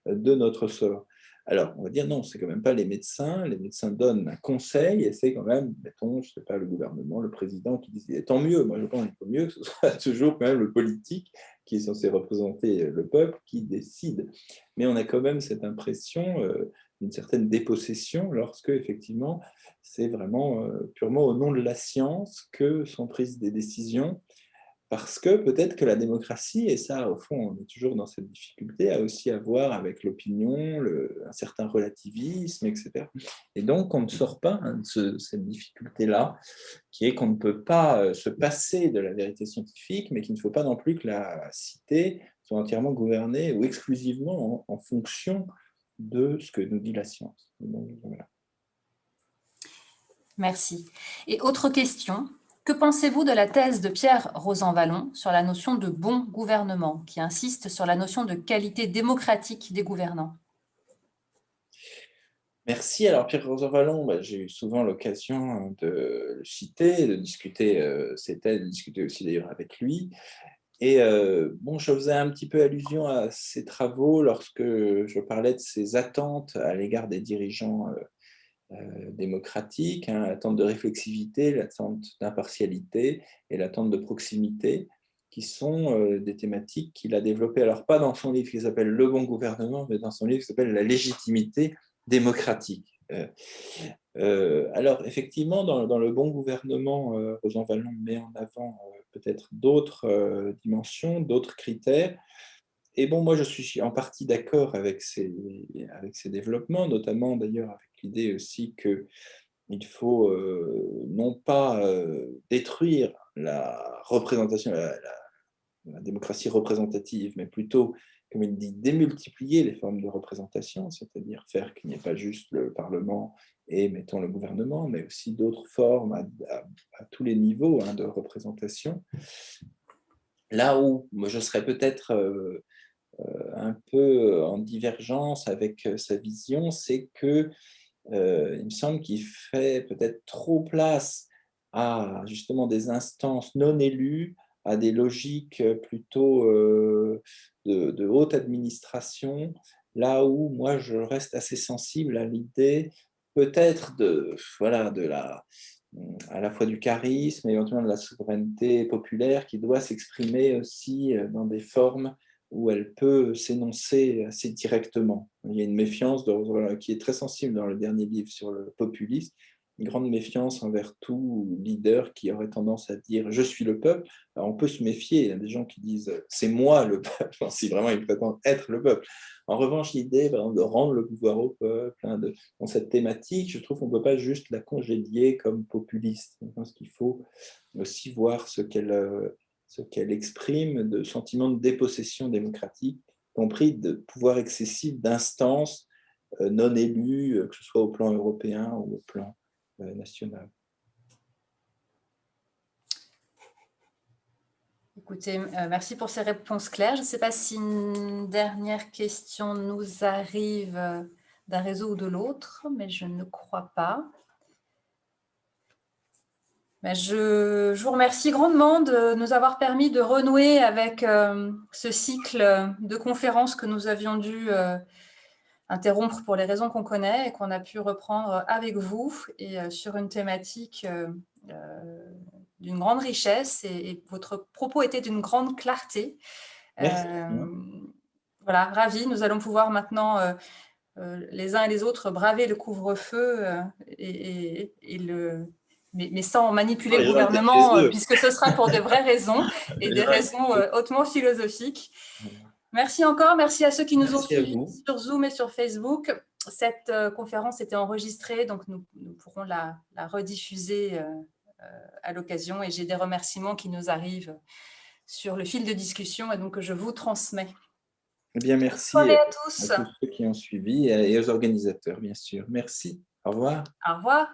de notre sort? Alors, on va dire non, c'est quand même pas les médecins donnent un conseil, et c'est quand même, mettons, je sais pas, le gouvernement, le président qui dit, et tant mieux, moi je pense qu'il faut mieux que ce soit toujours quand même le politique qui est censé représenter le peuple qui décide. Mais on a quand même cette impression d'une certaine dépossession lorsque, effectivement, c'est vraiment purement au nom de la science que sont prises des décisions, parce que peut-être que la démocratie, et ça, au fond, on est toujours dans cette difficulté, a aussi à voir avec l'opinion, un certain relativisme, etc. Et donc, on ne sort pas de cette difficulté-là, qui est qu'on ne peut pas se passer de la vérité scientifique, mais qu'il ne faut pas non plus que la cité soit entièrement gouvernée ou exclusivement en fonction de ce que nous dit la science. Donc, voilà. Merci. Et autre question, que pensez-vous de la thèse de Pierre Rosanvallon sur la notion de bon gouvernement, qui insiste sur la notion de qualité démocratique des gouvernants? Merci. Alors, Pierre Rosanvallon, j'ai eu souvent l'occasion de le citer, de discuter, de discuter aussi d'ailleurs avec lui. Et bon, je faisais un petit peu allusion à ses travaux lorsque je parlais de ses attentes à l'égard des dirigeants démocratique, hein, l'attente de réflexivité, l'attente d'impartialité et l'attente de proximité, qui sont des thématiques qu'il a développées. Alors, pas dans son livre qui s'appelle Le bon gouvernement, mais dans son livre qui s'appelle La légitimité démocratique. Alors, effectivement, dans le bon gouvernement, Rosanvallon met en avant peut-être d'autres dimensions, d'autres critères. Et bon, moi, je suis en partie d'accord avec ces développements, notamment d'ailleurs avec l'idée aussi qu'il faut non pas détruire la représentation, la démocratie représentative, mais plutôt, comme il dit, démultiplier les formes de représentation, c'est-à-dire faire qu'il n'y ait pas juste le Parlement et, mettons, le gouvernement, mais aussi d'autres formes à tous les niveaux hein, de représentation. Là où moi, je serais peut-être un peu en divergence avec sa vision, c'est que il me semble qu'il fait peut-être trop place à justement des instances non élues, à des logiques plutôt de haute administration, là où moi je reste assez sensible à l'idée peut-être voilà, à la fois du charisme et éventuellement de la souveraineté populaire qui doit s'exprimer aussi dans des formes où elle peut s'énoncer assez directement. Il y a une méfiance qui est très sensible dans le dernier livre sur le populisme, une grande méfiance envers tout leader qui aurait tendance à dire « je suis le peuple ». Alors, on peut se méfier, il y a des gens qui disent « c'est moi le peuple », si vraiment ils prétendent être le peuple. En revanche, l'idée de rendre le pouvoir au peuple, hein, dans cette thématique, je trouve qu'on ne peut pas juste la congédier comme populiste. Je pense qu'il faut aussi voir ce qu'elle exprime de sentiment de dépossession démocratique, y compris de pouvoir excessif d'instances non élues, que ce soit au plan européen ou au plan national. Écoutez, merci pour ces réponses claires. Je ne sais pas si une dernière question nous arrive d'un réseau ou de l'autre, mais je ne crois pas. Je vous remercie grandement de nous avoir permis de renouer avec ce cycle de conférences que nous avions dû interrompre pour les raisons qu'on connaît et qu'on a pu reprendre avec vous et sur une thématique d'une grande richesse et votre propos était d'une grande clarté. Merci. Voilà, ravi. Nous allons pouvoir maintenant les uns et les autres braver le couvre-feu mais sans manipuler le Les gens étaient chez gouvernement, eux. puisque ce sera pour de vraies raisons et Les des gens étaient raisons chez eux. hautement philosophiques. Merci encore, merci à ceux qui nous ont Merci à suivis vous. sur Zoom et sur Facebook. Cette conférence était enregistrée, donc nous pourrons la rediffuser à l'occasion et j'ai des remerciements qui nous arrivent sur le fil de discussion et donc je vous transmets. Eh bien, Bonne merci soirée à à tous. tous ceux qui ont suivi et aux organisateurs, bien sûr. Merci. Au revoir. Au revoir.